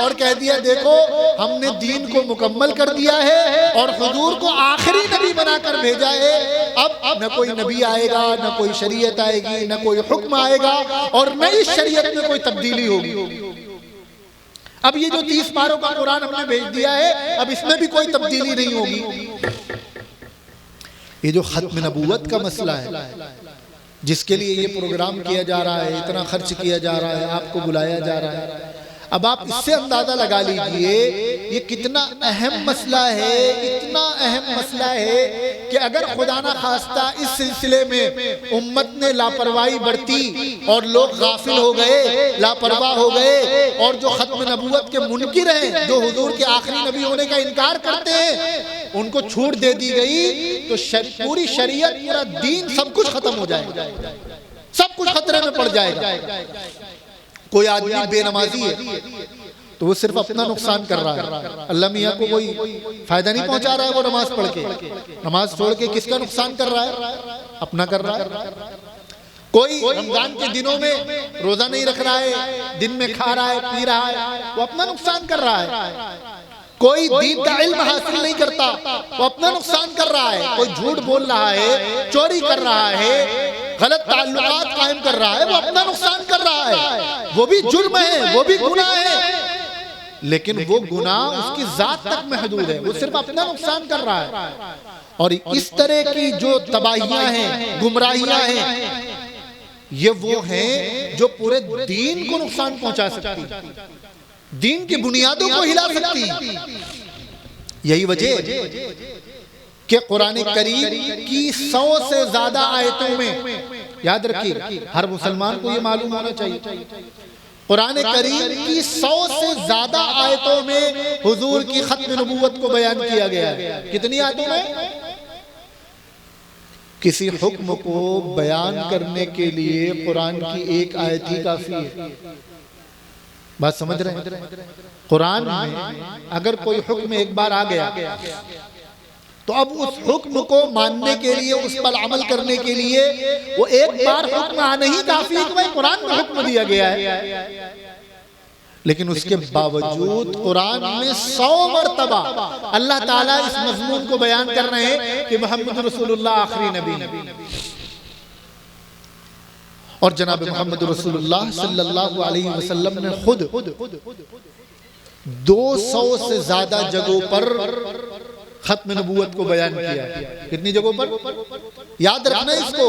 [SPEAKER 1] और कह दिया देखो हमने दीन को मुकम्मल कर दिया है और हुजूर को आखिरी नबी बनाकर भेजा है। अब न कोई नबी आएगा, न कोई शरीयत आएगी, न कोई हुक्म आएगा और न इस शरीयत में कोई तब्दीली होगी। अब ये जो 30 पारों का कुरान हमने भेज दिया है, अब इसमें भी कोई तब्दीली नहीं होगी। ये जो खत्म नबूवत का मसला है, जिसके लिए ये प्रोग्राम किया जा रहा है, इतना खर्च किया जा रहा है, आपको बुलाया जा रहा है, अब आप इससे अंदाजा लगा लीजिए ये कितना अहम मसला है, इतना अहम मसला है कि अगर खुदा ना खास्ता इस सिलसिले में उम्मत ने लापरवाही बरती और लोग गाफिल हो गए, लापरवाह हो गए और जो खत्म नबूवत के मुनकिर हैं, जो हुजूर के आखिरी नबी होने का इनकार करते हैं, उनको छूट दे दी गई तो पूरी शरीयत, पूरा दीन, सब कुछ खत्म हो जाएगा, सब कुछ खतरे में पड़ जाएगा। कोई आदमी बेनमाजी है तो वो सिर्फ अपना नुकसान कर रहा है, अल्लाह मियां को कोई फायदा नहीं पहुंचा रहा है। वो नमाज पढ़ के, नमाज छोड़ के किसका नुकसान कर रहा है? अपना कर रहा है। कोई रमजान के दिनों में रोजा नहीं रख रहा है, दिन में खा रहा है, पी रहा है, वो अपना नुकसान कर रहा है। कोई दीन का इल्म हासिल नहीं करता, वो अपना नुकसान कर रहा है। कोई झूठ बोल रहा है, चोरी कर रहा है, गलत ताल्लुकात कायम कर रहा है, वो अपना नुकसान कर रहा है। वो भी जुर्म है, वो भी गुनाह है, लेकिन वो गुनाह उसकी जात तक महदूद है, वो सिर्फ अपना नुकसान कर रहा है। और इस तरह की जो तबाहियां हैं, गुमराहियां हैं, ये वो हैं जो पूरे दीन को नुकसान पहुंचा सकती, दीन की बुनियादों को हिला सकती। यही वजह कि कुरान करीम की 100 से ज्यादा आयतों में, याद रखिए हर मुसलमान को ये मालूम होना चाहिए, कुरान करीम की 100 से ज्यादा आयतों में हुजूर की खत्म नबूवत को बयान किया गया है। कितनी आयतों में? किसी हुक्म को बयान करने के लिए कुरान की एक आयत ही काफी है। बात समझ रहे हैं? कुरान में अगर कोई हुक्म एक बार आ गया तो अब उस हुक्म को मानने के लिए, उस पर अमल करने के लिए वो एक बार हुक्म आना ही काफी है कि भाई कुरान में हुक्म दिया गया है। लेकिन उसके बावजूद कुरान में 100 मरतबा अल्लाह ताला इस मजमून को बयान कर रहे हैं कि मोहम्मद रसूलुल्लाह आखिरी नबी। और जनाब मोहम्मद रसूलुल्लाह सल्लल्लाहु अलैहि वसल्लम ने खुद 200 से ज्यादा जगहों पर खत्म नबूवत को बयान किया। कितनी जगहों पर? याद रखना इसको,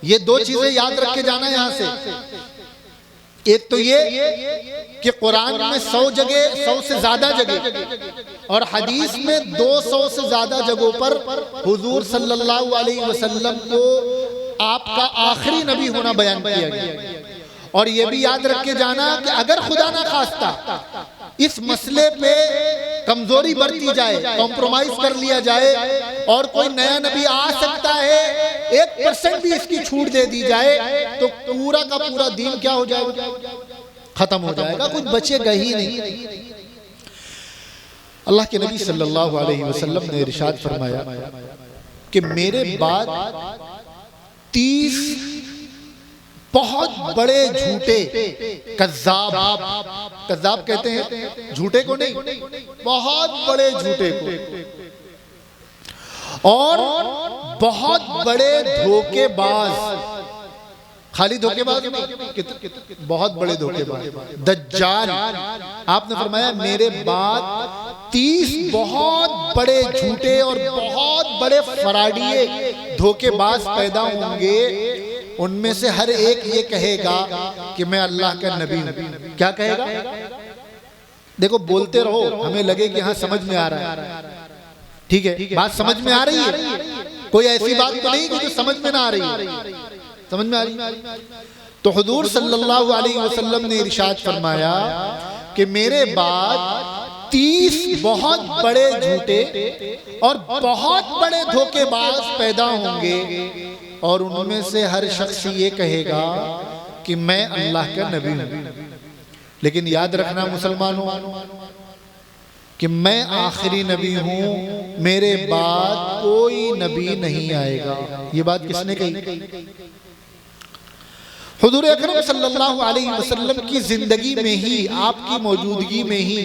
[SPEAKER 1] ये दो चीजें याद रख के जाना यहां से। एक तो ये कि कुरान में 100 जगह, 100 से ज्यादा जगह, और हदीस में 200 से ज्यादा जगहों पर हुजूर सल्लल्लाहु अलैहि वसल्लम को आपका आखिरी नबी होना बयान किया गया। और ये भी याद रख के जाना कि अगर खुदा ना खास्ता इस मसले पे कमजोरी बरती जाए, कॉम्प्रोमाइज कर लिया जाए और कोई नया नबी आ सकता है, 1% भी इसकी छूट दे दी जाए तो पूरा का पूरा दीन क्या हो जाएगा? खत्म हो जाएगा, कुछ बचेगा ही नहीं। अल्लाह के नबी सल्लल्लाहु अलैहि वसल्लम ने इरशाद फरमाया कि मेरे बाद 30 बहुत बड़े झूठे कज़्ज़ाब, कज़्ज़ाब कहते हैं झूठे को नहीं, बहुत बड़े झूठे को, और बहुत बड़े धोखेबाज, खाली धोखेबाज नहीं, बहुत बड़े धोखेबाज, दज्जाल। आपने फरमाया मेरे बाद 30 बहुत बड़े झूठे और बहुत बड़े फराडिये धोखेबाज पैदा होंगे। उनमें से हर एक ये कहेगा कि मैं अल्लाह का नबी हूं। क्या कहेगा? देखो बोलते रहो, हमें लगे कि हाँ समझ में आ रहा है, ठीक है, बात समझ में आ रही है, कोई ऐसी बात तो नहीं कि जो समझ में ना आ रही है, समझ में आ रही है। तो हुजूर सल्लल्लाहु अलैहि वसल्लम ने इरशाद फरमाया कि मेरे बाद 30 बहुत बड़े झूठे और बहुत बड़े धोखेबाज पैदा होंगे, और उनमें से हर शख्स ये कहेगा कि मैं अल्लाह का नबी हूं। लेकिन याद रखना मुसलमानों कि मैं आखिरी नबी हूं, मेरे बाद कोई नबी नहीं आएगा। ये बात किसने कही? हुजूर अकरम सल्लल्लाहु अलैहि वसल्लम की जिंदगी में ही, आपकी मौजूदगी में ही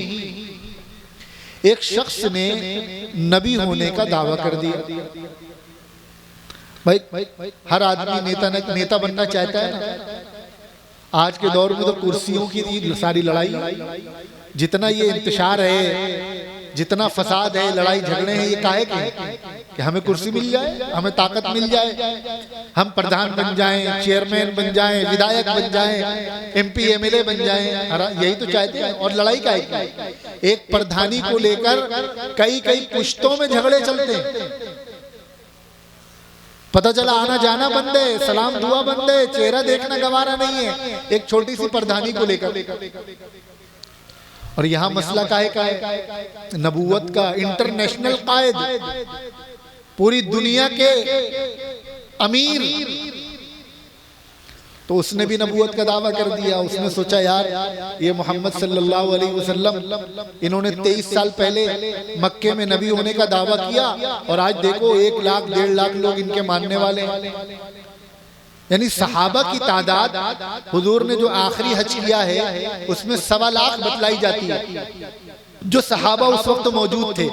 [SPEAKER 1] एक शख्स ने नबी होने का दावा कर दिया। भाई हर आदमी नेता बनना चाहता है ना। आज के दौर में तो कुर्सियों की सारी लड़ाई, जितना ये इंतशार है, जितना फसाद है, लड़ाई झगड़े हैं, ये काहे कि हमें कुर्सी मिल जाए, हमें ताकत मिल जाए, हम प्रधान बन जाएं, चेयरमैन बन जाएं, विधायक बन जाएं, MP MLA बन जाएं, यही तो चाहते हैं। और लड़ाई काहे की? एक प्रधानी को लेकर कई पुश्तों में झगड़े चलते हैं। पता चला आना जाना बंद है, सलाम दुआ बंद है, चेहरा देखना गवारा नहीं है, एक छोटी सी प्रधानी को लेकर। और यहाँ मसला काहे का है? नबूवत का। इंटरनेशनल कायद, पूरी दुनिया के अमीर, तो उसने भी नबूवत का दावा कर दिया। उसने सोचा यार ये मोहम्मद सल्लल्लाहु अलैहि वसल्लम, इन्होंने 23 साल पहले मक्के में नबी होने का दावा किया, और आज देखो 1 लाख 1.5 लाख लोग इनके मानने वाले हैं। यानी सहाबा की तादाद, हुजूर ने जो आखिरी हज किया है उसमें 1.25 लाख बतलाई जाती है, जो सहाबा उस वक्त मौजूद थे।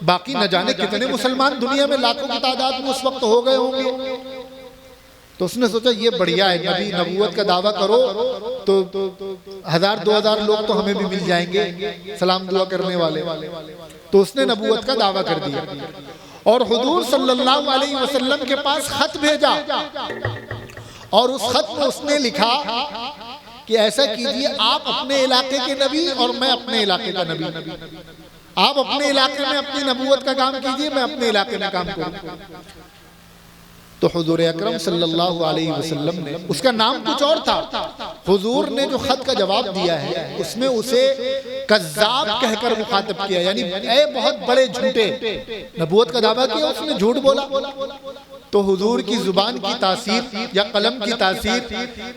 [SPEAKER 1] बाकी न जाने कितने मुसलमान दुनिया में लाखों की तादाद में उस वक्त हो गए होंगे। तो उसने सोचा ये बढ़िया है, नबी नबूवत का दावा करो तो 1000-2000 लोग तो हमें भी मिल जाएंगे सलाम दुआ करने वाले। तो उसने नबूवत का दावा कर दिया, और हुजूर सल्लल्लाहु अलैहि वसल्लम के पास खत भेजा, और उस खत में उसने लिखा कि ऐसा कीजिए, आप अपने इलाके के नबी और मैं अपने इलाके का नबी। आप अपने इलाके में अपनी नबूवत का काम कीजिए, मैं अपने इलाके में काम करूं। तो हुजूर अकरम सल्लल्लाहु अलैहि वसल्लम ने, उसका नाम कुछ और था, हुजूर ने जो खत का जवाब दिया है उसमें उसे कज़्ज़ाब कहकर मुखातब किया, यानी ए बहुत बड़े झूठे, नबूवत का दावा किया, उसने झूठ बोला। तो हुजूर की जुबान की तासीर या कलम की तासीर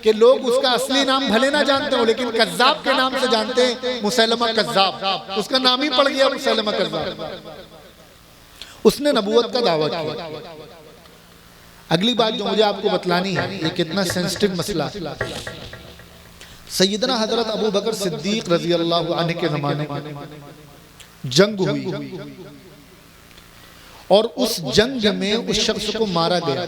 [SPEAKER 1] कि लोग उसका असली नाम भले ना जानते हो लेकिन कज़्ज़ाब के नाम से जानते हैं, मुसैलमा कज़्ज़ाब, उसका नाम ही पड़ गया मुसैलमा कज़्ज़ाब। उसने नबूवत का दावा किया। अगली बात जो मुझे आपको बतलानी है, ये कितना सेंसिटिव मसला है। सैयदना हजरत अबू बकर सिद्दीक रजी अल्लाह अन्हु के ज़माने में जंग हुई और उस जंग में उस शख्स को मारा गया।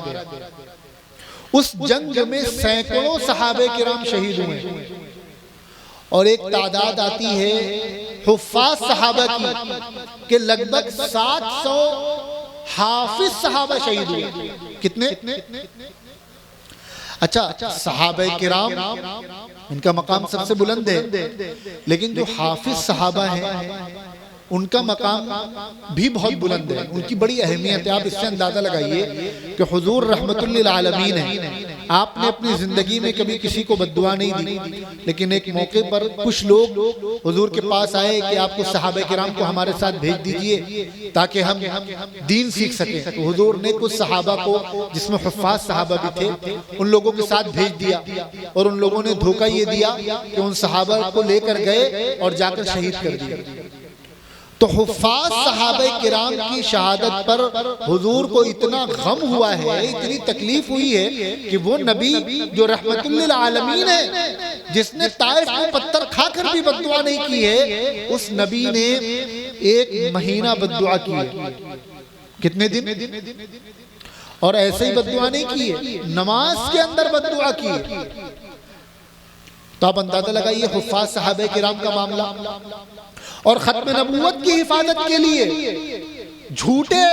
[SPEAKER 1] उस जंग में सैकड़ों सहाबे किराम शहीद हुए और एक तादाद आती है हुफ़्फ़ाज़ सहाबा की कि लगभग 700 हाफिज सहाबा शहीद हुए। कितने? अच्छा, सहाबा किराम इनका मकाम सबसे बुलंद है, लेकिन जो हाफिज सहाबा हैं उनका मकाम भी बहुत बुलंद है, उनकी बड़ी अहमियत है। आप इससे अंदाजा लगाइए कि हुजूर रहमतुल लिल आलमीन है, आपने अपनी जिंदगी में कभी किसी को बद्दुआ नहीं दी, लेकिन एक मौके पर कुछ लोग हुजूर के पास आए कि आपको सहाबा किराम को हमारे साथ भेज दीजिए ताकि हम दीन सीख सकें। तो हुजूर ने कुछ सहाबा को, जिसमें हुफ़्फ़ाज़ सहाबा भी थे, उन लोगों के साथ भेज दिया और उन लोगों ने धोखा ये दिया कि उन सहाबा को लेकर गए और जाकर शहीद कर दिया। तो हुफ़्फ़ाज़ सहाबा किराम की शहादत पर हुजूर को इतना गम हुआ है, इतनी तकलीफ हुई है कि वो नबी जो रहमतुल लिल आलमीन है, जिसने ताइफ में पत्थर खाकर भी बद्दुआ नहीं की है, उस नबी ने 1 महीना बद्दुआ की है। कितने दिन? और ऐसे ही बद्दुआ नहीं की है, नमाज के अंदर बद्दुआ की है। तो आप अंदाजा लगाइए हुफ़्फ़ाज़ सहाबा किराम का मामला। और खत्म नबूवत की हिफाजत के लिए, झूठे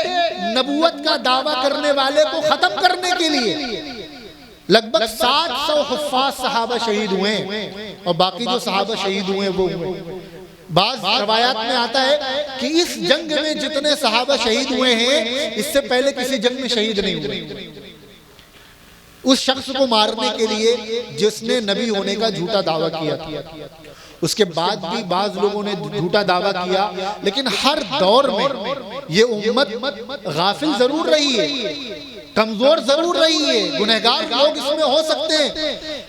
[SPEAKER 1] नबूवत का दावा करने वाले को खत्म करने के लिए लगभग 700 हुफ़्फ़ाज़ सहाबा शहीद हुए और बाकी जो सहाबा शहीद हुए वो बाज़ रवायात में आता है कि इस जंग में जितने सहाबा शहीद हुए हैं इससे पहले किसी जंग में शहीद नहीं हुए। उस शख्स को मारने के लिए जिसने नबी होने का झूठा दावा किया था, उसके बाद भी बाज लोगों ने झूठा दावा किया, लेकिन हर दौर में ये उम्मत गाफिल जरूर रही है, कमजोर जरूर रही है, गुनहगार लोग इसमें हो सकते हैं,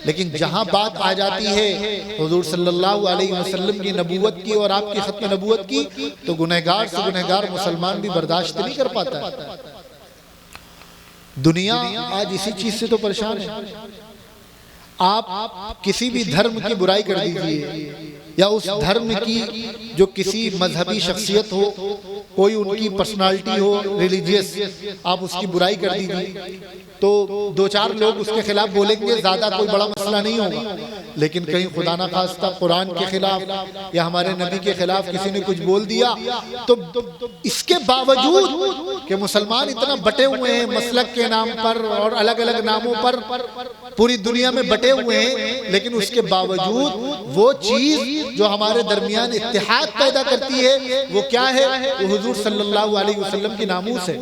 [SPEAKER 1] लेकिन जहां बात आ जाती है हुजूर सल्लल्लाहु अलैहि वसल्लम की नबूवत की और आपकी खत्म नबूवत की, तो गुनहगार से गुनहगार मुसलमान भी बर्दाश्त नहीं कर पाता है। दुनिया आज इसी चीज से तो परेशान है। आप किसी भी धर्म की बुराई कर दीजिए या उस धर्म की जो किसी मजहबी शख्सियत हो, कोई उनकी पर्सनालिटी हो रिलीजियस, आप उसकी बुराई कर दीजिए तो 2-4 लोग उसके खिलाफ बोलेंगे, ज्यादा कोई बड़ा मसला नहीं होगा। लेकिन कहीं खुदा ना खास्ता कुरान के खिलाफ या हमारे नबी के खिलाफ किसी ने कुछ बोल दिया तो इसके बावजूद कि मुसलमान इतना बटे हुए हैं मसलक के नाम पर और अलग अलग नामों पर पूरी दुनिया में बटे हुए हैं, लेकिन उसके बावजूद वो चीज जो हमारे दरमियान इत्तेहाद पैदा करती है वो क्या है? वो हुजूर सल्लल्लाहु अलैहि वसल्लम की नामूस है,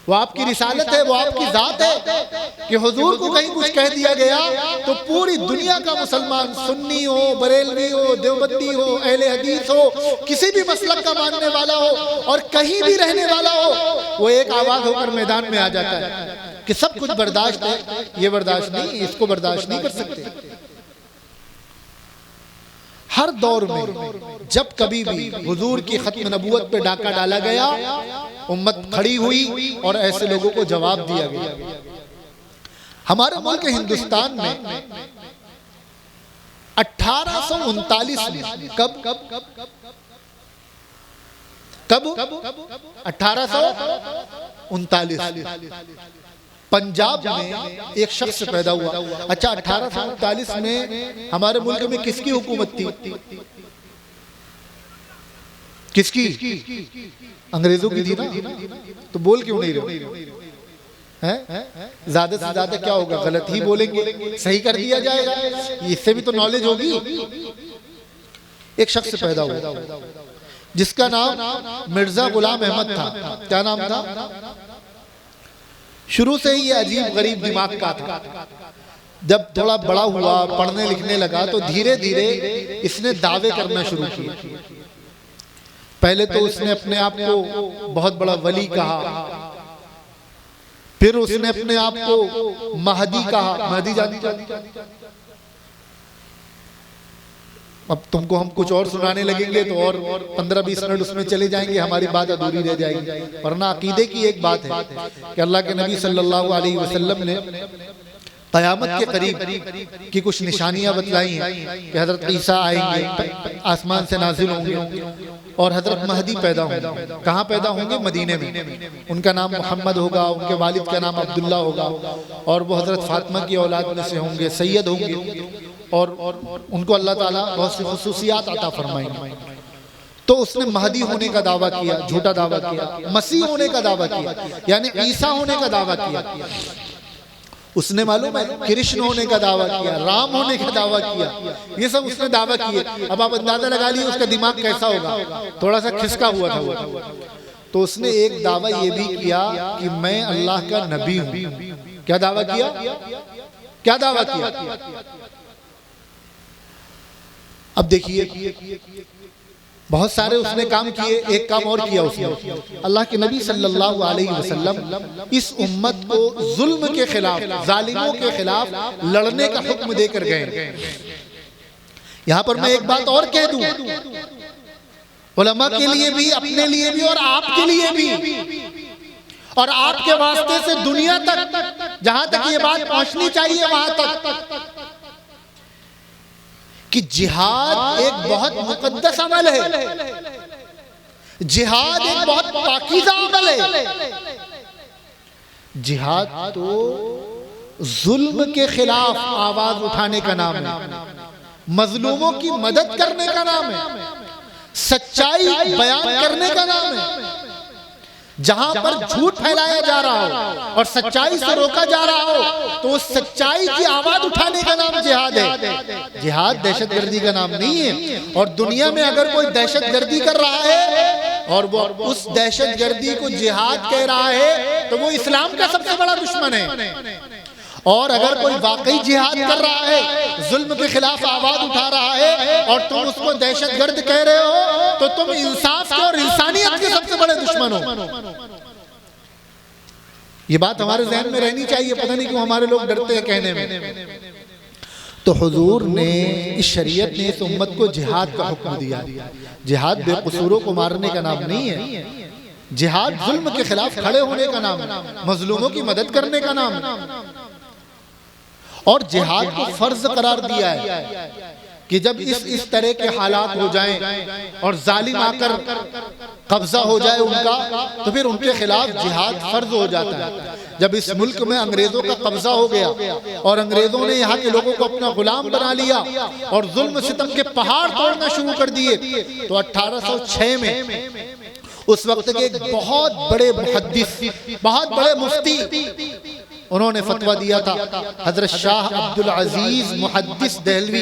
[SPEAKER 1] वो आपकी रिसालत है, वो आपकी जात है कि हुजूर को कहीं कुछ कह दिया गया तो पूरी दुनिया का मुसलमान, सुन्नी हो, बरेलवी हो, देवबंदी हो, अहले हदीस हो, किसी भी मसलक का मानने वाला हो और कहीं भी रहने वाला हो, वो एक आवाज होकर मैदान में आ जाता है कि सब कुछ बर्दाश्त है, ये बर्दाश्त नहीं, इसको बर्दाश्त नहीं कर सकते। हर दौर में जब कभी भी हुजूर की खत्म नबूवत पे डाका डाला गया, उम्मत खड़ी हुई और ऐसे लोगों को जवाब दिया गया। हमारे मुल्क हिंदुस्तान में 1839 में कब 1839 पंजाब में एक शख्स पैदा हुआ। अच्छा, 1839 में हमारे मुल्क में किसकी हुकूमत थी? किसकी? अंग्रेजों की थी ना। तो बोल क्यों नहीं रहे हैं? ज्यादा से ज्यादा क्या होगा, गलत ही बोलेंगे, सही कर दिया जाएगा, इससे भी तो नॉलेज होगी। एक शख्स पैदा हुआ जिसका नाम मिर्जा गुलाम अहमद था। क्या नाम था? शुरू से ही ये अजीब गरीब दिमाग का था। जब थोड़ा बड़ा हुआ, पढ़ने लिखने लगा, तो धीरे धीरे इसने दावे करना शुरू किए। पहले तो उसने अपने आप को बहुत बड़ा वली कहा, फिर उसने अपने आप को महदी कहा। महदी जानी? अब तुमको हम कुछ और सुनाने लगेंगे तो और 15-20 मिनट उसमें चले जाएंगे, हमारी बात अधूरी रह जाएगी। वरना अकीदे की एक बात है कि अल्लाह के नबी सल्लल्लाहु अलैहि वसल्लम ने क़यामत के करीब की कुछ निशानियां बतलाई हैं कि हजरत ईसा आएंगे, आसमान से नाजिल होंगे और हजरत महदी पैदा होंगे। कहाँ पैदा होंगे? मदीने में। उनका नाम मोहम्मद होगा, उनके वालिद का नाम अब्दुल्ला होगा और वो हजरत फातिमा की औलाद में से होंगे, सैयद होंगे और उनको अल्लाह ताला बहुत सी खुसूसियात अता फरमाएंगे। तो उसने महदी होने का दावा किया, झूठा दावा किया। मसीह होने का दावा किया, यानी ईसा होने का दावा किया। उसने मालूम है कृष्ण होने का दावा किया, राम होने का दावा किया। ये सब उसने दावा किए। अब आप अंदाजा लगा लिए उसका दिमाग कैसा होगा, थोड़ा सा खिसका हुआ था वो। तो उसने एक दावा ये भी किया कि मैं अल्लाह का नबी हूं। क्या दावा किया? क्या दावा किया? अब देखिए बहुत सारे उसने काम किए। एक काम और किया उसने, अल्लाह के नबी सल्लल्लाहु अलैहि वसल्लम इस उम्मत को जुल्म के खिलाफ, जालिमों के खिलाफ लड़ने का हुक्म देकर गए। यहां पर मैं एक बात और कह दूं, उलमा के लिए भी, अपने लिए भी और आपके लिए भी, और आपके वास्ते से दुनिया तक, जहां तक ये बात पहुंचनी चाहिए वहां तक, कि जिहाद एक बहुत मुकद्दस अमल है। जिहाद एक बहुत पाकीज़ा अमल है। जिहाद तो जुल्म के खिलाफ आवाज उठाने का नाम है, मजलूमों की मदद करने का नाम है, सच्चाई बयान करने का नाम है। जहां पर झूठ फैलाया जा रहा हो और सच्चाई से रोका जा रहा हो, तो उस सच्चाई की आवाज उठाने का नाम जिहाद है। जिहाद दहशतगर्दी का नाम नहीं है। और दुनिया में अगर कोई दहशतगर्दी कर रहा है और वो उस दहशतगर्दी को जिहाद कह रहा है, तो वो इस्लाम का सबसे बड़ा दुश्मन है। और अगर कोई वाकई जिहाद कर रहा है, जुल्म के खिलाफ आवाज उठा रहा है और तुम उसको दहशतगर्द कह रहे हो, तो तुम इंसाफ के और इंसानियत के सबसे बड़े दुश्मन हो। ये बात हमारे ज़हन में रहनी चाहिए। पता नहीं क्यों हमारे लोग डरते हैं कहने में। तो हुजूर ने, इस शरीयत ने इस उम्मत को जिहाद का हुक्म दिया। जिहाद बेकसूरों को मारने का नाम नहीं है। जिहाद जुल्म के खिलाफ खड़े होने का नाम है, मजलूमों की मदद करने का नाम है। और जिहाद को फर्ज करार दिया है कि जब इस तरह के हालात हो जाएं और जालिम आकर कब्जा हो जाए उनका, तो फिर उनके खिलाफ जिहाद फर्ज हो जाता है। जब इस मुल्क में अंग्रेजों का कब्जा हो गया और अंग्रेजों ने यहाँ के लोगों को अपना गुलाम बना लिया और जुल्म सितम के पहाड़ तोड़ना शुरू कर दिए, तो 1806 में उस वक्त के एक बहुत बड़े मुहद्दिस, बहुत बड़े मुफ्ती, उन्होंने फतवा दिया था। हजरत शाह अब्दुल अजीज मुहद्दिस देहलवी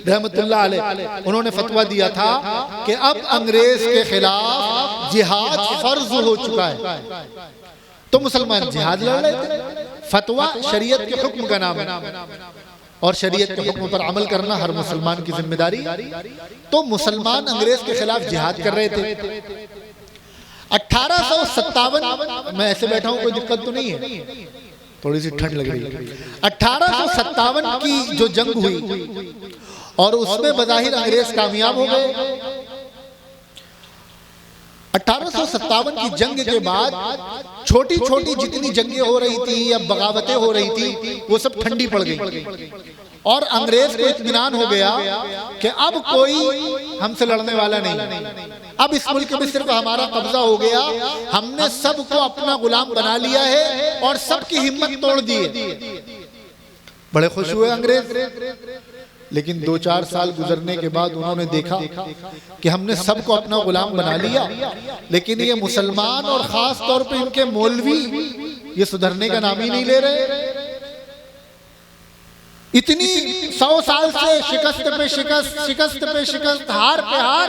[SPEAKER 1] रहमतुल्लाह अलैह, उन्होंने फतवा दिया था कि अब अंग्रेज के खिलाफ जिहाद फर्ज हो चुका है। तो मुसलमान जिहाद लड़ रहे थे। फतवा शरीयत के हुक्म का नाम है और शरीयत के हुक्म पर अमल करना हर मुसलमान की जिम्मेदारी। तो मुसलमान अंग्रेज के खिलाफ जिहाद कर रहे थे। 1857, मैं ऐसे बैठा हूं, कोई दिक्कत तो नहीं है, थोड़ी सी ठंड लग रही है। 1857 की जो जंग हुई और उसमें बज़ाहिर अंग्रेज कामयाब हो गए। 1857 की जंग के बाद छोटी छोटी जितनी जंगें हो रही थी या बगावतें हो रही थी, वो सब ठंडी पड़ गई और अंग्रेज को इत्मीनान हो गया कि अब कोई हमसे लड़ने वाला नहीं। अब इस मुल्क में सिर्फ हमारा कब्जा हो गया, हमने सबको अपना गुलाम बना लिया है और सबकी हिम्मत तोड़ दी है। बड़े खुश हुए अंग्रेज। लेकिन 2-4 साल गुजरने के बाद उन्होंने देखा कि हमने सबको अपना गुलाम बना लिया, लेकिन ये मुसलमान और खास तौर पे इनके मौलवी ये सुधरने का नाम ही नहीं ले रहे। इतनी 100 साल से शिकस्त पे शिकस्त, शिकस्त पे शिकस्त, हार पे हार,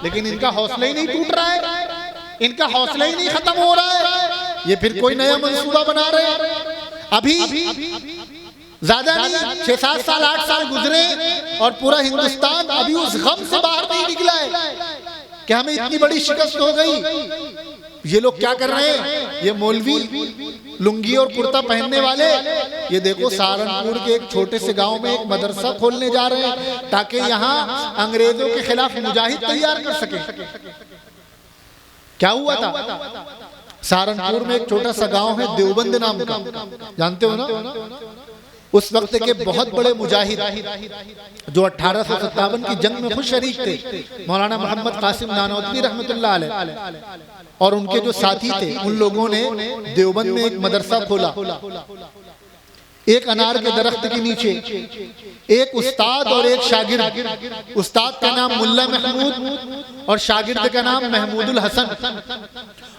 [SPEAKER 1] लेकिन इनका हौसला ही नहीं टूट रहा है, इनका हौसला ही नहीं खत्म हो रहा है। ये फिर कोई नया मंसूबा बना रहे हैं। अभी ज्यादा नहीं, 6-7 साल 8 साल गुजरे और पूरा हिंदुस्तान अभी उस गम से बाहर नहीं निकला है कि हमें इतनी बड़ी शिकस्त हो गई। ये लोग क्या कर रहे हैं, ये मौलवी लुंगी और कुर्ता पहनने वाले, ये देखो सहारनपुर के एक छोटे से गांव में एक मदरसा खोलने जा रहे हैं ताकि यहाँ अंग्रेजों के खिलाफ मुजाहिद तैयार कर सके। क्या हुआ था, सहारनपुर में एक छोटा सा गांव है देवबंद नाम का, जानते हो ना? उस वक्त के बहुत बड़े मुजाहिद जो 1857 की जंग में खुद शरीक थे, मौलाना मोहम्मद कासिम नानौतवी रहमतुल्लाह अलैह और उनके जो साथी थे, उन लोगों ने देवबंद में एक मदरसा खोला। एक अनार के दरख्त के नीचे एक उस्ताद और एक शागिर्द, उस्ताद का नाम मुल्ला महमूद और शागिर्द का नाम महमूदुल हसन।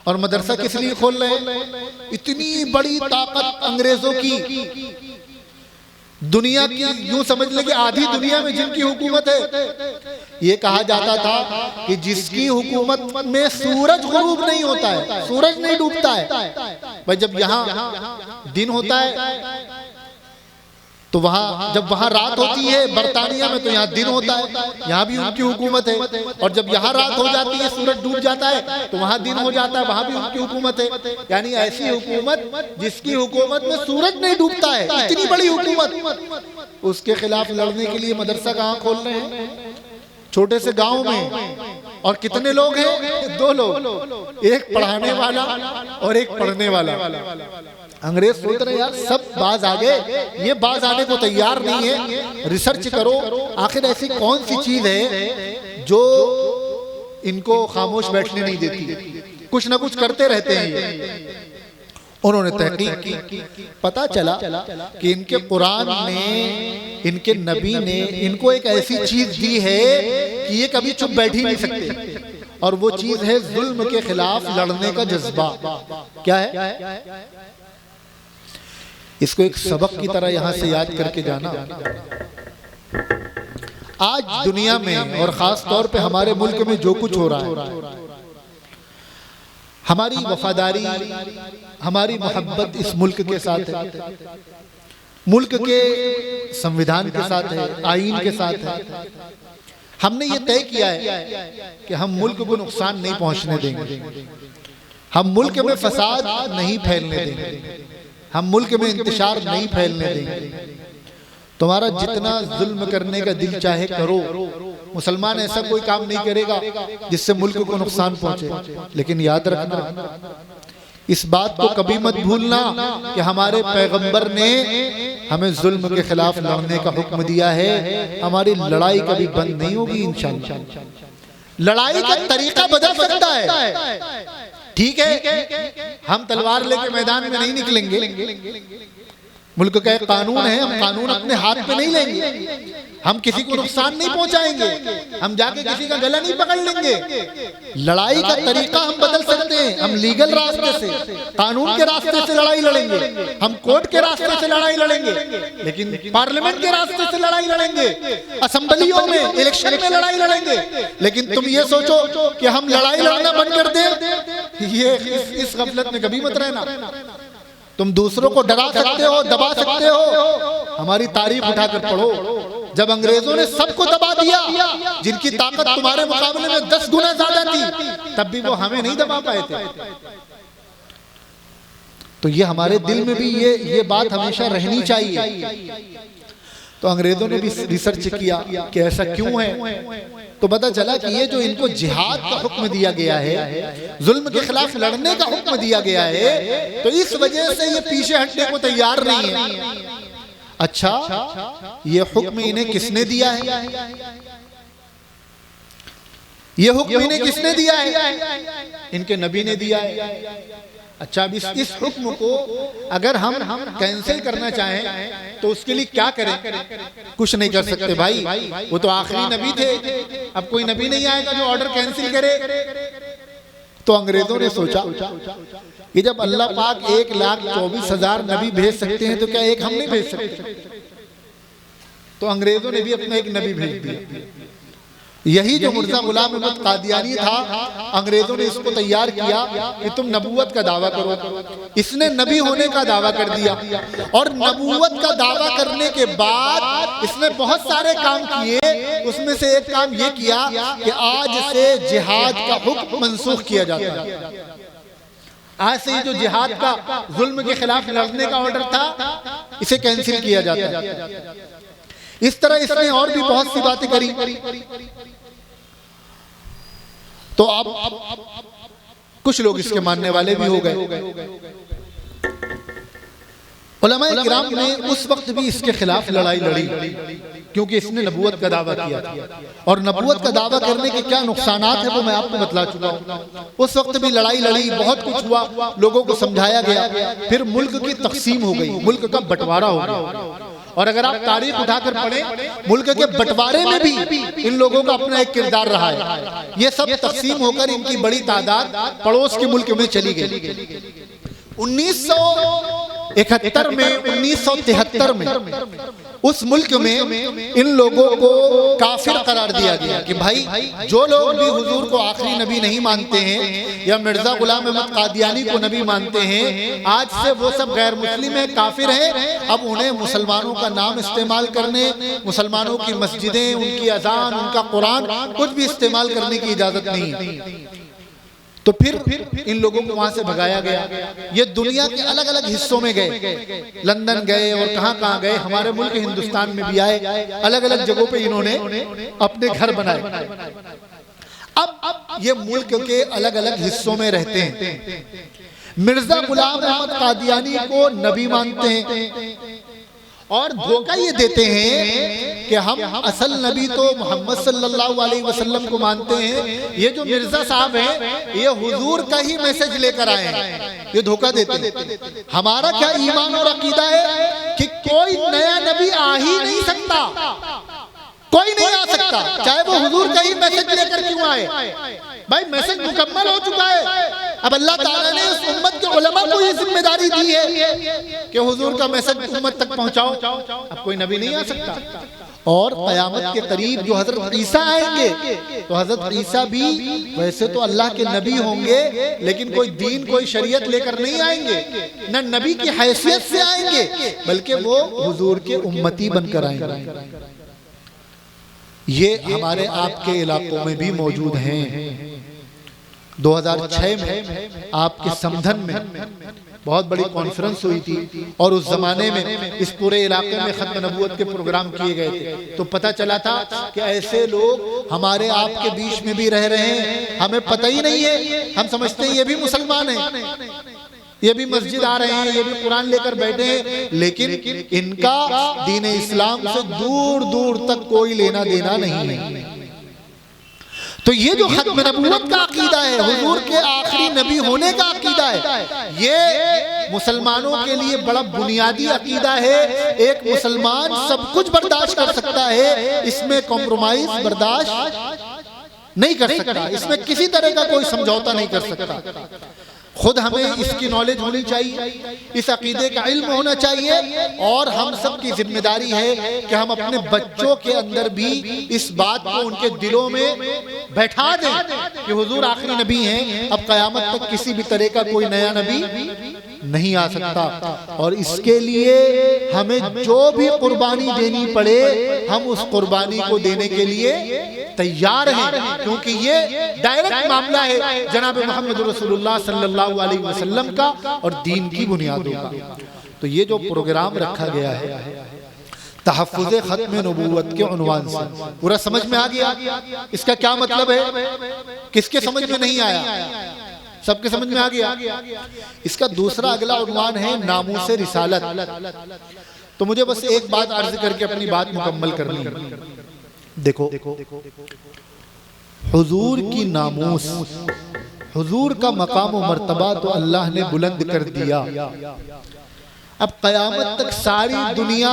[SPEAKER 1] और मदरसा किस लिए खोल रहे हैं, इतनी बड़ी ताकत अंग्रेजों की, दुनिया की यूं समझ ले कि आधी दुनिया में जिनकी हुकूमत है। ये कहा जाता था कि जिसकी हुकूमत में सूरज गुरूब नहीं होता है, सूरज नहीं डूबता है, भाई जब यहाँ दिन होता है तो वहां, जब वहां रात होती है बरतानिया में तो यहाँ दिन होता है, यहाँ भी उनकी हुकूमत है। और जब यहाँ रात हो जाती है, सूरज डूब जाता है तो वहां दिन हो जाता है, वहां भी उनकी हुकूमत है। यानी ऐसी हुकूमत जिसकी हुकूमत में सूरज नहीं डूबता है, इतनी बड़ी हुकूमत, उसके खिलाफ लड़ने के लिए मदरसा कहाँ खोल रहे हैं, छोटे से गांव में। और कितने लोग हैं, 2 लोग, एक पढ़ाने वाला और एक पढ़ने वाला। अंग्रेज सोच रहे यार सब बाज आ गए, ये बाज आने को तैयार नहीं है, रिसर्च करो आखिर ऐसी कौन सी चीज है जो इनको खामोश बैठने नहीं देती, कुछ ना कुछ करते रहते हैं। उन्होंने तहकीक की, पता चला कि इनके कुरान ने, इनके नबी ने इनको एक ऐसी चीज दी है कि ये कभी चुप बैठ ही नहीं सकते, और वो चीज है जुल्म के खिलाफ लड़ने का जज्बा। क्या है, इसको एक सबक की तरह यहां से याद करके जाना। आज दुनिया में और खास तौर पे हमारे मुल्क में जो कुछ हो रहा है, हमारी वफादारी, हमारी मोहब्बत इस मुल्क के साथ है, मुल्क के संविधान के साथ है, आईन के साथ है। हमने ये तय किया है कि हम मुल्क को नुकसान नहीं पहुंचने देंगे, हम मुल्क में फसाद नहीं फैलने देंगे, हम मुल्क में इंतशार नहीं फैलने देंगे। तुम्हारा जितना जुल्म करने का दिल चाहे करो, मुसलमान ऐसा कोई काम नहीं करेगा जिससे मुल्क को नुकसान पहुंचे। लेकिन याद रखना, इस बात को कभी मत भूलना कि हमारे पैगंबर ने हमें जुल्म के खिलाफ लड़ने का हुक्म दिया है। हमारी लड़ाई कभी बंद नहीं होगी इंशाअल्लाह। लड़ाई का तरीका बदल सकता है, ठीक है, हम तलवार लेके मैदान में नहीं निकलेंगे, मुल्क का एक कानून है, हम कानून अपने हाथ में नहीं लेंगे, हम किसी को नुकसान नहीं पहुंचाएंगे, हम जाके किसी का गला नहीं पकड़ लेंगे। लड़ाई का तरीका हम बदल सकते हैं, हम लीगल रास्ते से, कानून के रास्ते से लड़ाई लड़ेंगे, हम कोर्ट के रास्ते से लड़ाई लड़ेंगे, लेकिन पार्लियामेंट के रास्ते से लड़ाई लड़ेंगे, असेंबलियों में, इलेक्शन में लड़ाई लड़ेंगे। लेकिन तुम ये सोचो कि हम लड़ाई लड़ना बंद कर दें, ये इस गफलत में कभी मत रहना। तुम दूसरों को डरा सकते हो, दबा सकते हो, हमारी तारीफ उठाकर पढ़ो। जब अंग्रेजों ने सबको दबा दिया, जिनकी ताकत तुम्हारे मुकाबले में 10 गुना ज्यादा थी, तब भी वो हमें नहीं दबा पाए थे। तो ये हमारे दिल में भी ये बात हमेशा रहनी चाहिए। तो अंग्रेजों ने भी रिसर्च किया कि ऐसा क्यों है, तो पता चला कि ये जो इनको जिहाद का हुक्म दिया गया है, जुल्म के खिलाफ लड़ने का हुक्म दिया गया है, तो इस वजह से ये पीछे हटने को तैयार नहीं है। अच्छा, ये हुक्म इन्हें किसने दिया है, ये हुक्म इन्हें किसने दिया है, इनके नबी ने दिया है। अच्छा, अब इस हुक्म को अगर हम कैंसिल करना चाहें तो उसके लिए क्या करें, कुछ नहीं कर सकते भाई, वो तो आखिरी नबी थे, अब कोई नबी नहीं आएगा जो ऑर्डर कैंसिल करे। तो अंग्रेजों ने सोचा कि जब अल्लाह पाक 1,24,000 नबी भेज सकते हैं तो क्या एक हम नहीं भेज सकते। तो अंग्रेजों ने भी अपना एक नबी भेज दिया यही जो मिर्जा गुलाम अहमद कादियानी था, अंग्रेजों ने इसको तैयार किया कि तुम नबूवत का दावा करो। इसने नबी होने का दावा कर दिया और नबूवत का दावा करने के बाद इसने बहुत सारे काम किए। उसमें से एक काम ये किया कि आज से जिहाद का हुक्म मनसूख किया जाता है। आज से ये जो जिहाद का जुल्म के खिलाफ लड़ने का ऑर्डर था, इसे कैंसिल किया जाता है। इस तरह इसने और भी बहुत सी बातें करी। तो अब कुछ लोग इसके मानने वाले भी हो गए। उलमाए किराम ने उस वक्त भी इसके खिलाफ लड़ाई लड़ी, क्योंकि इसने नबूवत का दावा किया था और नबूवत का दावा करने के क्या नुकसानात है वो मैं आपको बतला चुका हूँ। उस वक्त भी लड़ाई लड़ी, बहुत कुछ हुआ, लोगों को समझाया गया। फिर मुल्क की तकसीम हो गई, मुल्क का बंटवारा हो गया। और अगर आप तारीख उठाकर पढ़ें, मुल्क के बंटवारे में भी इन लोगों का अपना एक किरदार रहा है। ये सब तकसीम होकर इनकी बड़ी तादाद पड़ोस के मुल्क में चली गई। 1971 में 1973 में उस मुल्क में इन लोगों को काफिर करार दिया गया कि भाई जो लोग भी हुजूर को आखिरी नबी नहीं मानते हैं या मिर्जा गुलाम अहमद कादियानी को नबी मानते हैं, आज से वो सब गैर मुस्लिम है, काफिर हैं। अब उन्हें मुसलमानों का नाम इस्तेमाल करने, मुसलमानों की मस्जिदें, उनकी अजान, उनका कुरान कुछ भी इस्तेमाल करने की इजाजत नहीं है। तो फिर इन लोगों को वहां से भगाया गया। ये दुनिया के अलग अलग हिस्सों में गए, लंदन गए और कहां गए, हमारे मुल्क हिंदुस्तान में भी आए। अलग अलग जगहों पे इन्होंने अपने घर बनाए। अब ये मुल्क के अलग अलग हिस्सों में रहते हैं। मिर्जा गुलाम अहमद कादियानी को नबी मानते हैं और धोखा ये देते हैं कि हम असल नबी तो मोहम्मद सल्लल्लाहु अलैहि वसल्लम को मानते हैं। ये जो मिर्जा साहब हैं, ये हुजूर का ही मैसेज लेकर आए हैं। ये धोखा देते हैं। हमारा क्या ईमान और अकीदा है कि कोई नया नबी आ ही नहीं सकता, कोई नहीं आ सकता, चाहे वो हुजूर का ही मैसेज लेकर क्यों आए। भाई मैसेज मुकम्मल हो चुका है। अब अल्लाह ताला ने उस उम्मत के उलमा को ये जिम्मेदारी दी है कि हुजूर का मैसेज उम्मत तक पहुंचाओ। अब कोई नबी नहीं आ सकता। और क़यामत के करीब जो हजरत ईसा आएंगे, तो हजरत ईसा भी वैसे तो अल्लाह के नबी होंगे, लेकिन कोई दीन, कोई शरीयत लेकर नहीं आएंगे, न नबी की हैसियत से आएंगे, बल्कि वो हुजूर के उम्मती बनकर आएंगे। ये हमारे आपके इलाकों में भी मौजूद हैं। 2006 में आपके समधन में बहुत बड़ी कॉन्फ्रेंस हुई थी और उस जमाने में इस पूरे इलाके में खत्म नबूवत के प्रोग्राम किए गए थे। तो पता चला था कि ऐसे लोग हमारे आपके बीच में भी रह रहे हैं, हमें पता ही नहीं है। हम समझते हैं ये भी मुसलमान हैं, ये भी मस्जिद आ रहे हैं, ये भी कुरान लेकर बैठे हैं, लेकिन इनका दीन इस्लाम से दूर दूर तक कोई लेना देना नहीं है। तो ये जो खत्म नबूवत का अकीदा है, हुजूर के आखिरी नबी होने का अकीदा है, ये मुसलमानों के लिए बड़ा बुनियादी अकीदा है। एक मुसलमान सब कुछ बर्दाश्त कर सकता है, इसमें कॉम्प्रोमाइज बर्दाश्त नहीं कर सकता, इसमें किसी तरह का कोई समझौता नहीं कर सकता। खुद हमें इसकी नॉलेज होनी चाहिए, इस अकीदे का इल्म होना चाहिए, और हम सब की जिम्मेदारी है कि हम अपने बच्चों के अंदर भी इस बात को उनके दिलों में बैठा दें कि हुजूर आखिरी नबी हैं। अब क़यामत तक किसी भी तरह का कोई नया नबी नहीं आ सकता, और इसके लिए हमें जो भी कुर्बानी देनी पड़े, हम उस कुर्बानी को देने के लिए तैयार हैं, क्योंकि ये डायरेक्ट मामला है जनाब मोहम्मद रसूलुल्लाह सल्लल्लाहु अलैहि वसल्लम का और दीन की बुनियादों का। तो ये जो प्रोग्राम रखा गया है तहफ़्फ़ुज़े ख़त्म नबूवत के उन्वान से, पूरा समझ में आ गया इसका क्या मतलब है? किसके समझ में नहीं आया? सबके समझ में आ गया। इसका दूसरा अगला उन्वान है नामूसे रिसालत। तो मुझे बस एक बात अर्ज करके अपनी बात मुकम्मल करनी है। देखो, हुजूर की नामूस, हुजूर का मकाम और मर्तबा तो अल्लाह ने बुलंद कर दिया। अब क़यामत तक सारी दुनिया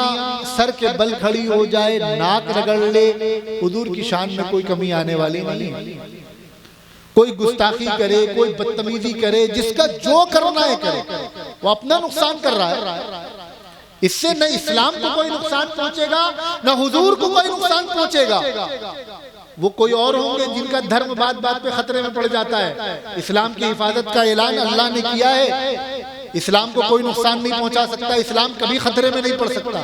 [SPEAKER 1] सर के बल खड़ी हो जाए, नाक रगड़ ले, हुजूर की शान में कोई कमी आने वाली नहीं है। कोई गुस्ताखी करे, कोई बदतमीजी करे, जिसका जो करना है करे, वो अपना नुकसान कर रहा है। इससे न इस्लाम को कोई नुकसान पहुंचेगा, न हुजूर को कोई नुकसान पहुंचेगा। वो कोई और होंगे जिनका धर्म बात बात पे खतरे में पड़ जाता है। इस्लाम की हिफाजत का ऐलान अल्लाह ने किया है। इस्लाम को कोई नुकसान नहीं पहुंचा सकता, इस्लाम कभी खतरे में नहीं पड़ सकता।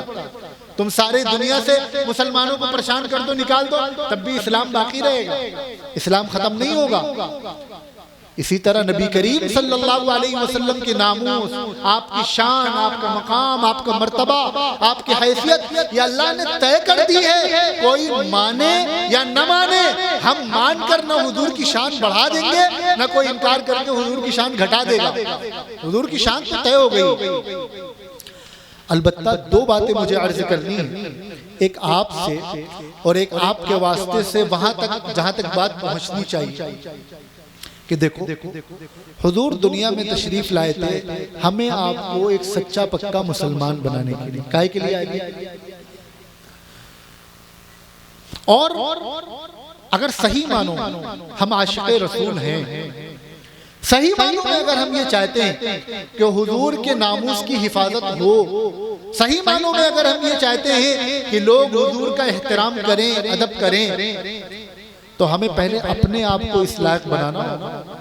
[SPEAKER 1] तुम सारे दुनिया से मुसलमानों को परेशान कर दो, निकाल दो, तब भी इस्लाम बाकी रहेगा, इस्लाम खत्म नहीं होगा। इसी तरह नबी करीम सल्लल्लाहु अलैहि वसल्लम के नामूस, आपकी शान, आपका मकाम, आपका मर्तबा, आपकी हैसियत ये अल्लाह ने तय कर दी है। कोई माने या न माने, हम मानकर न हुजूर की शान बढ़ा देंगे, न कोई इनकार करके हुजूर की शान घटा देगा। हुजूर की शान तो तय हो गई। अलबत्ता दो बातें मुझे अर्ज करनी है, एक आपसे और एक आपके वास्ते से वहां तक जहां तक बात पहुंचनी चाहिए कि देखो हुजूर दुनिया में तशरीफ लाए थे हमें आपको एक सच्चा पक्का मुसलमान बनाने के लिए। काहे के लिए आए? और अगर सही मानो हम आशिक़े रसूल हैं, सही मानो में अगर हम ये चाहते हैं कि हुजूर के नामूस की हिफाजत हो, सही मानो में अगर हम ये चाहते हैं कि लोग हुजूर का एहतराम करें, अदब करें, तो हमें पहले अपने आप को इस लायक बनाना होगा।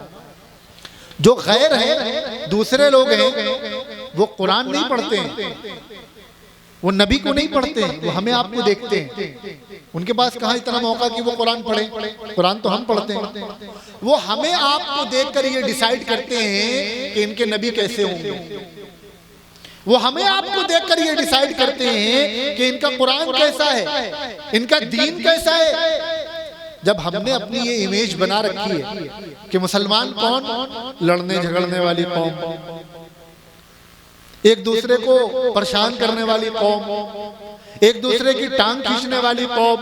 [SPEAKER 1] जो गैर है, दूसरे लोग हैं, वो कुरान नहीं पढ़ते हैं, वो नबी को नहीं पढ़ते हैं, वो हमें आपको देखते हैं। उनके पास कहाँ इतना मौका कि वो कुरान पढ़े? कुरान तो हम पढ़ते हैं। वो हमें आपको देखकर ये डिसाइड करते हैं कि इनके नबी कैसे होंगे। वो हमें आपको देखकर ये डिसाइड करते हैं कि इनका कुरान कैसा है, इनका दीन कैसा है। जब हमने अपनी ये इमेज बना रखी है कि मुसलमान कौन? लड़ने झगड़ने वाली कौम, एक दूसरे को परेशान करने वाली कौम, एक दूसरे की टांग खींचने वाली कौम,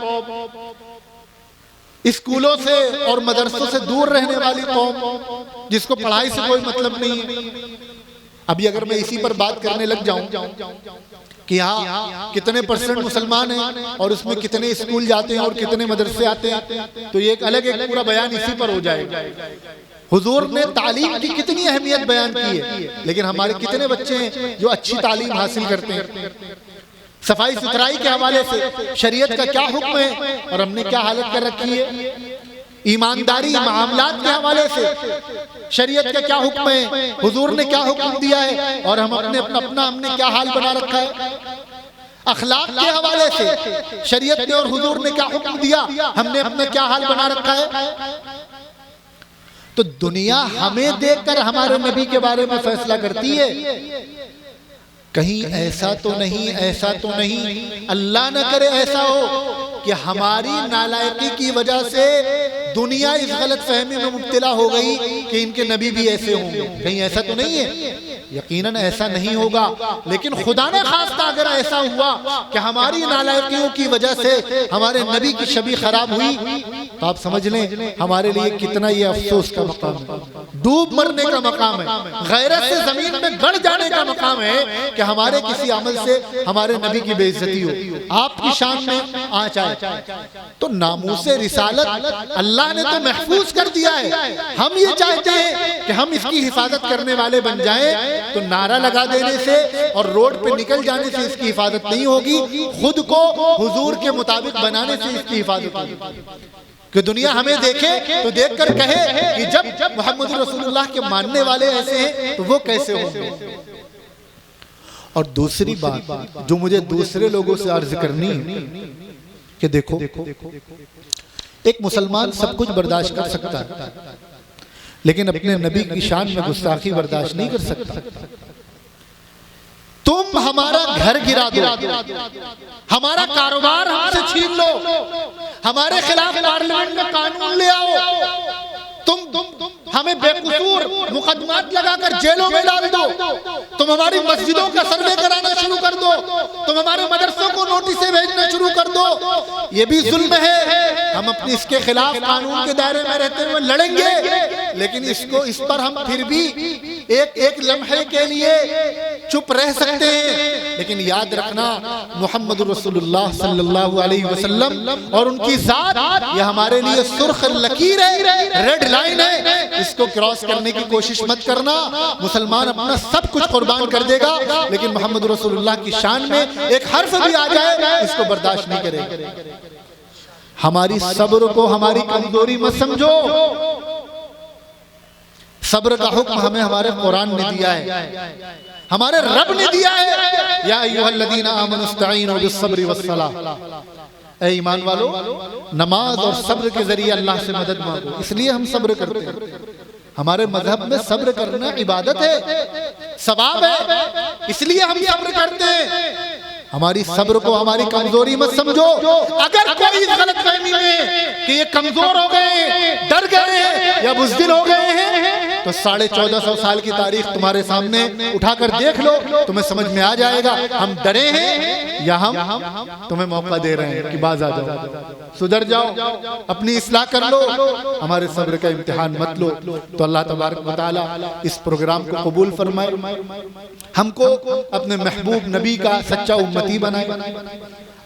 [SPEAKER 1] स्कूलों से और मदरसों से दूर रहने वाली कौम, जिसको पढ़ाई से कोई मतलब नहीं है। अभी अगर मैं इसी पर बात करने लग जाऊं कि यहाँ कितने परसेंट मुसलमान हैं और उसमें कितने स्कूल जाते हैं और कितने मदरसे आते हैं, तो ये एक अलग एक पूरा बयान इसी पर हो जाएगा। हुजूर ने तालीम की कितनी अहमियत बयान की है, लेकिन हमारे कितने बच्चे हैं जो अच्छी तालीम हासिल करते हैं। सफाई सुथराई के हवाले से शरीयत का क्या हुक्म है और हमने क्या हालत कर रखी है। ईमानदारी मामलात के हवाले से शरीयत का क्या हुक्म है, हुजूर ने क्या हुक्म दिया है और हम अपना हमने क्या हाल बना रखा है। अखलाक के हवाले से शरीयत ने और हुजूर ने क्या हुक्म दिया, हमने अपना क्या हाल बना रखा है। तो दुनिया हमें देखकर हमारे नबी के बारे में फैसला करती है। कहीं ऐसा तो नहीं, ऐसा तो नहीं, अल्लाह न करे ऐसा हो कि हमारी नालायकी की वजह से दुनिया इस गलत फहमी में मुब्तला हो गई कि इनके नबी भी ऐसे होंगे। कहीं ऐसा तो नहीं है, यकीनन ऐसा नहीं होगा। लेकिन खुदा न खास्ता अगर ऐसा हुआ कि हमारी नालायकियों की वजह से हमारे नबी की छवि खराब हुई, तो आप समझ लें हमारे लिए कितना ये अफसोस का मकाम है, डूब मरने का मकाम है, गैरत से जमीन में गड़ जाने का मकाम है कि हमारे किसी अमल से हमारे नबी की बेइज्जती हो, आपकी शान में आँच आए। तो नामूसे रिसालत अल्लाह ने तो महफूज कर दिया है। हम ये चाहते हैं कि हम इसकी हिफाजत करने वाले बन जाएं, तो नारा लगा देने से और रोड पे निकल जाने से इसकी हिफाजत नहीं होगी, खुद को हुजूर के मुताबिक बनाने से इसकी हिफाजत होगी। कि दुनिया हमें देखे तो देखकर कहे कि जब मोहम्मद रसूलुल्लाह के मानने वाले ऐसे हैं तो वो कैसे होंगे। और दूसरी बात जो मुझे दूसरे लोगों से अर्ज करनी है कि देखो एक मुसलमान सब कुछ बर्दाश्त कर सकता है, लेकिन अपने नबी की शान में गुस्ताखी बर्दाश्त नहीं कर सकता। तुम हमारा घर गिरा दो, हमारा कारोबार हमसे छीन लो, हमारे खिलाफ पार्लियामेंट में कानून ले आओ, तुम हमें बेकसूर मुकदमात लगाकर जेलों में डाल दो, तुम हमारी मस्जिदों का सर्वे कराना शुरू कर दो, तुम हमारे मदरसों को नोटिसें भेजना शुरू कर दो, ये भी जुल्म है। हम अपने इसके खिलाफ कानून के दायरे में रहते हुए लड़ेंगे, लेकिन इस पर हम फिर भी एक लम्हे के लिए चुप रह सकते हैं। लेकिन याद रखना मोहम्मद रसूलुल्लाह सल्लल्लाहु अलैहि वसल्लम और उनकी जात ये हमारे लिए सुर्ख लकीर है, रेड लाइन है, इसको क्रॉस करने की कोशिश मत करना। मुसलमान अपना सब कुछ कुर्बान कर देगा, लेकिन मोहम्मद रसूलुल्लाह की शान में एक हर्फ भी आ जाए इसको बर्दाश्त नहीं करेगा। हमारी सब्र को हमारी कमजोरी मत समझो। सब्र का हुक्म हमें हमारे कुरान ने दिया है, हमारे रब ने दिया है। या अय्युहल्लज़ीना आमनुस्तईनु बिस्सब्रि वस्सलाह। ए ईमान वालो, नमाज और सब्र के जरिए अल्लाह से मदद मांगो। इसलिए हम सब्र करते हैं। हमारे मजहब में सब्र करना इबादत है, सवाब है, इसलिए हम सब्र करते हैं। हमारी सब्र को हमारी कमजोरी मत समझो। अगर कोई गलतफहमी में कि ये कमजोर हो गए, डर गए या बुज़दिल हो गए हैं, तो 1450 साल की तारीख तुम्हारे सामने उठाकर देख लो, तुम्हें समझ में आ जाएगा हम डरे हैं या हम तुम्हें मौका दे रहे हैं कि बाज आ जाओ, सुधर जाओ, अपनी इस्लाह कर लो। हमारे सब्र का इम्तिहान मत लो। तो अल्लाह तबारक व तआला इस प्रोग्राम को कबूल फरमाए, हमको अपने महबूब नबी का सच्चा उम्मती बनाए,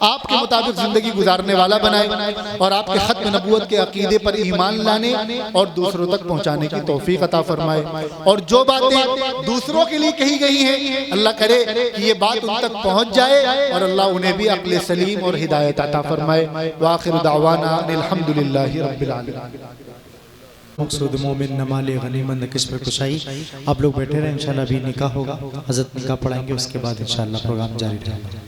[SPEAKER 1] आपके मुताबिक जिंदगी गुजारने वाला बनाए और आपके खत्म नबूवत के अकीदे पर ईमान लाने और दूसरों तक पहुंचाने की तौफीक अता फरमाए। और जो बातें दूसरों के लिए कही गई हैं, अल्लाह करे कि ये बात उन तक पहुंच जाए और अल्लाह उन्हें भी अक्ल सलीम और हिदायत अता फरमाए। व आखिर दावाना अल्हम्दुलिल्लाहि रब्बिल आलमीन।
[SPEAKER 2] मकसूद मोमिन नमाले गनीमत किस्म कुशाई। आप लोग बैठे रहे, इंशाल्लाह अभी निकाह होगा, हज़रत निकाह पढ़ाएंगे, उसके बाद इंशाल्लाह प्रोग्राम जारी रहेगा।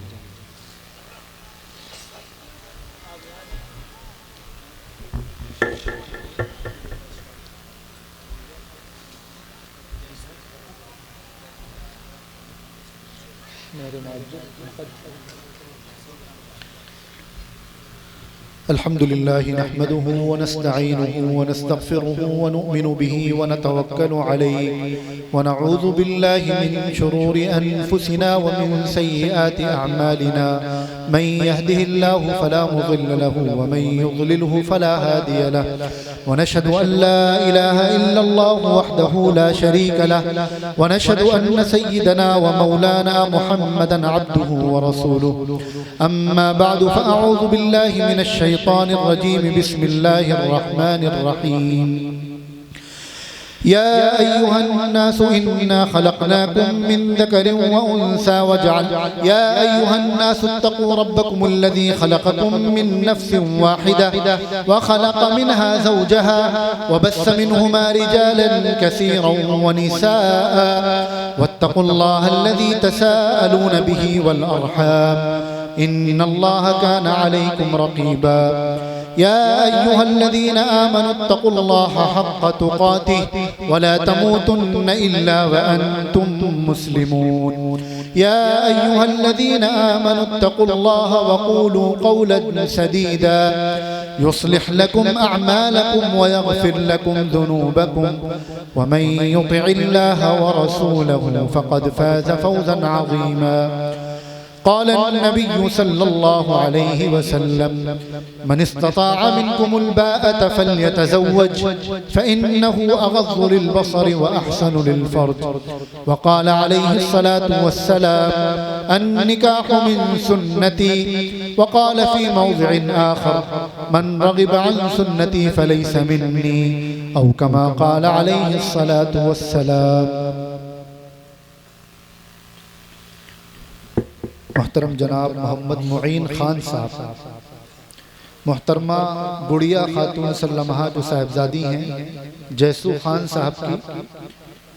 [SPEAKER 3] अल्हम्दुलिल्लाहि नहमदुहु व नस्तईनुहु व नस्तगफिरुहु व नु'मिनु बिही व नतवक्कलु अलैहि व नऊज़ु बिल्लाहि मिन शुरूरि अनफुसिना व मिन सय्यिआति अअमालिना। मन यहदिहिल्लाहु फला मुदिल्ल लहु व मन युद्लिलहु फला हादिय लहु। व नशहदु अन ला इलाहा इल्लल्लाहु वहदहु ला शरीक लहु व नशहदु अन्न सय्यिदना व मौलाना मुहम्मदन अब्दुहु व रसूलुहु। अम्मा बअदु फअऊज़ु बिल्लाहि मिनश शैतानिर रजीम। बिस्मिल्लाहिर रहमानिर रहीम। या अय्युहन्नासु इन्ना खलक़नाकुम मिन ज़करिन व उन्सा या अय्युहन्नासु इत्तक़ू रब्बकुमुल्लज़ी खलक़कुम मिन नफ्सिन वाहिदा व खलक़ मिनहा ज़ौजहा व बस्स मिनहुमा रिजालन कसीरन व निसाअ वत्तक़ुल्लाहल्लज़ी तसाअलून बिही वल अर्हाम इन्नल्लाहा काना अलैकुम रक़ीबा। या अय्युहल्लज़ीना आमनु इत्तक़ुल्लाहा हक़्क़ तुक़ातिहि वला तमूतुन्न इल्ला व अंतुम मुस्लिमून। या अय्युहल्लज़ीना आमनु इत्तक़ुल्लाहा वक़ूलू क़ौलन सदीदा युस्लिह लकुम अअमालकुम व यग़फिर लकुम ज़ुनूबकुम व मन युतिइल्लाहा व रसूलहु फ़क़द फ़ाज़ फ़ौज़न अज़ीमा। क़ाल अन्नबिय्यु सल्लल्लाहु अलैहि वसल्लम मन इस्तताअ मिनकुमुल बाअत फल्यतज़व्वज फ़इन्नहु अग़ज़्ज़ु लिलबसरि व अहसनु लिलफ़र्ज। व क़ाल अलैहि स्सलातु वस्सलाम अन्निकाहु मिन सुन्नती। व क़ाल फ़ी मौज़िइन आख़र मन रग़िब अन सुन्नती फ़लैस मिन्नी औ कमा क़ाल अलैहि स्सलातु वस्सलाम। मोहतरम जनाब मोहम्मद मुईन खान साहब, मोहतरमा गुड़िया खातून सल्लमहा जो साहिबजादी हैं जैसू खान साहब की,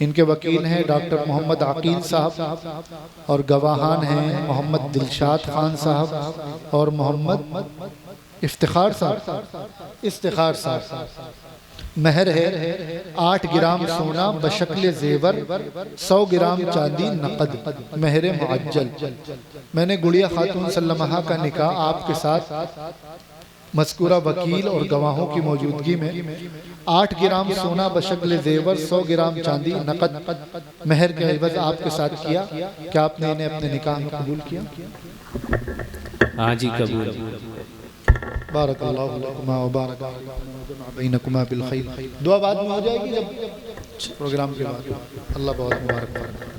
[SPEAKER 3] इनके वकील हैं डॉक्टर मोहम्मद आकील साहब और गवाहान हैं मोहम्मद दिलशाद खान साहब और मोहम्मद इफ्तिखार साहब। महर है 8 ग्राम सोना बशक्ल जेवर, 100 ग्राम चांदी नकद, महर मुअज्जल। मैंने गुड़िया खातून सल्लमहा का निकाह आपके साथ मज़कूरा वकील और गवाहों की मौजूदगी में 8 ग्राम सोना बशक्ल जेवर, 100 ग्राम चांदी नकद महर के एवज़ आपके साथ किया। क्या आपने इन्हें अपने निकाह में कबूल किया?
[SPEAKER 4] हाँ जी, कबूल।
[SPEAKER 3] बारकल्लाहु लकुमा व बारक बैनकुमा बिल खैर। दुआ बाद में हो जाएगी जब प्रोग्राम के बाद। अल्लाह बहुत मुबारक करे।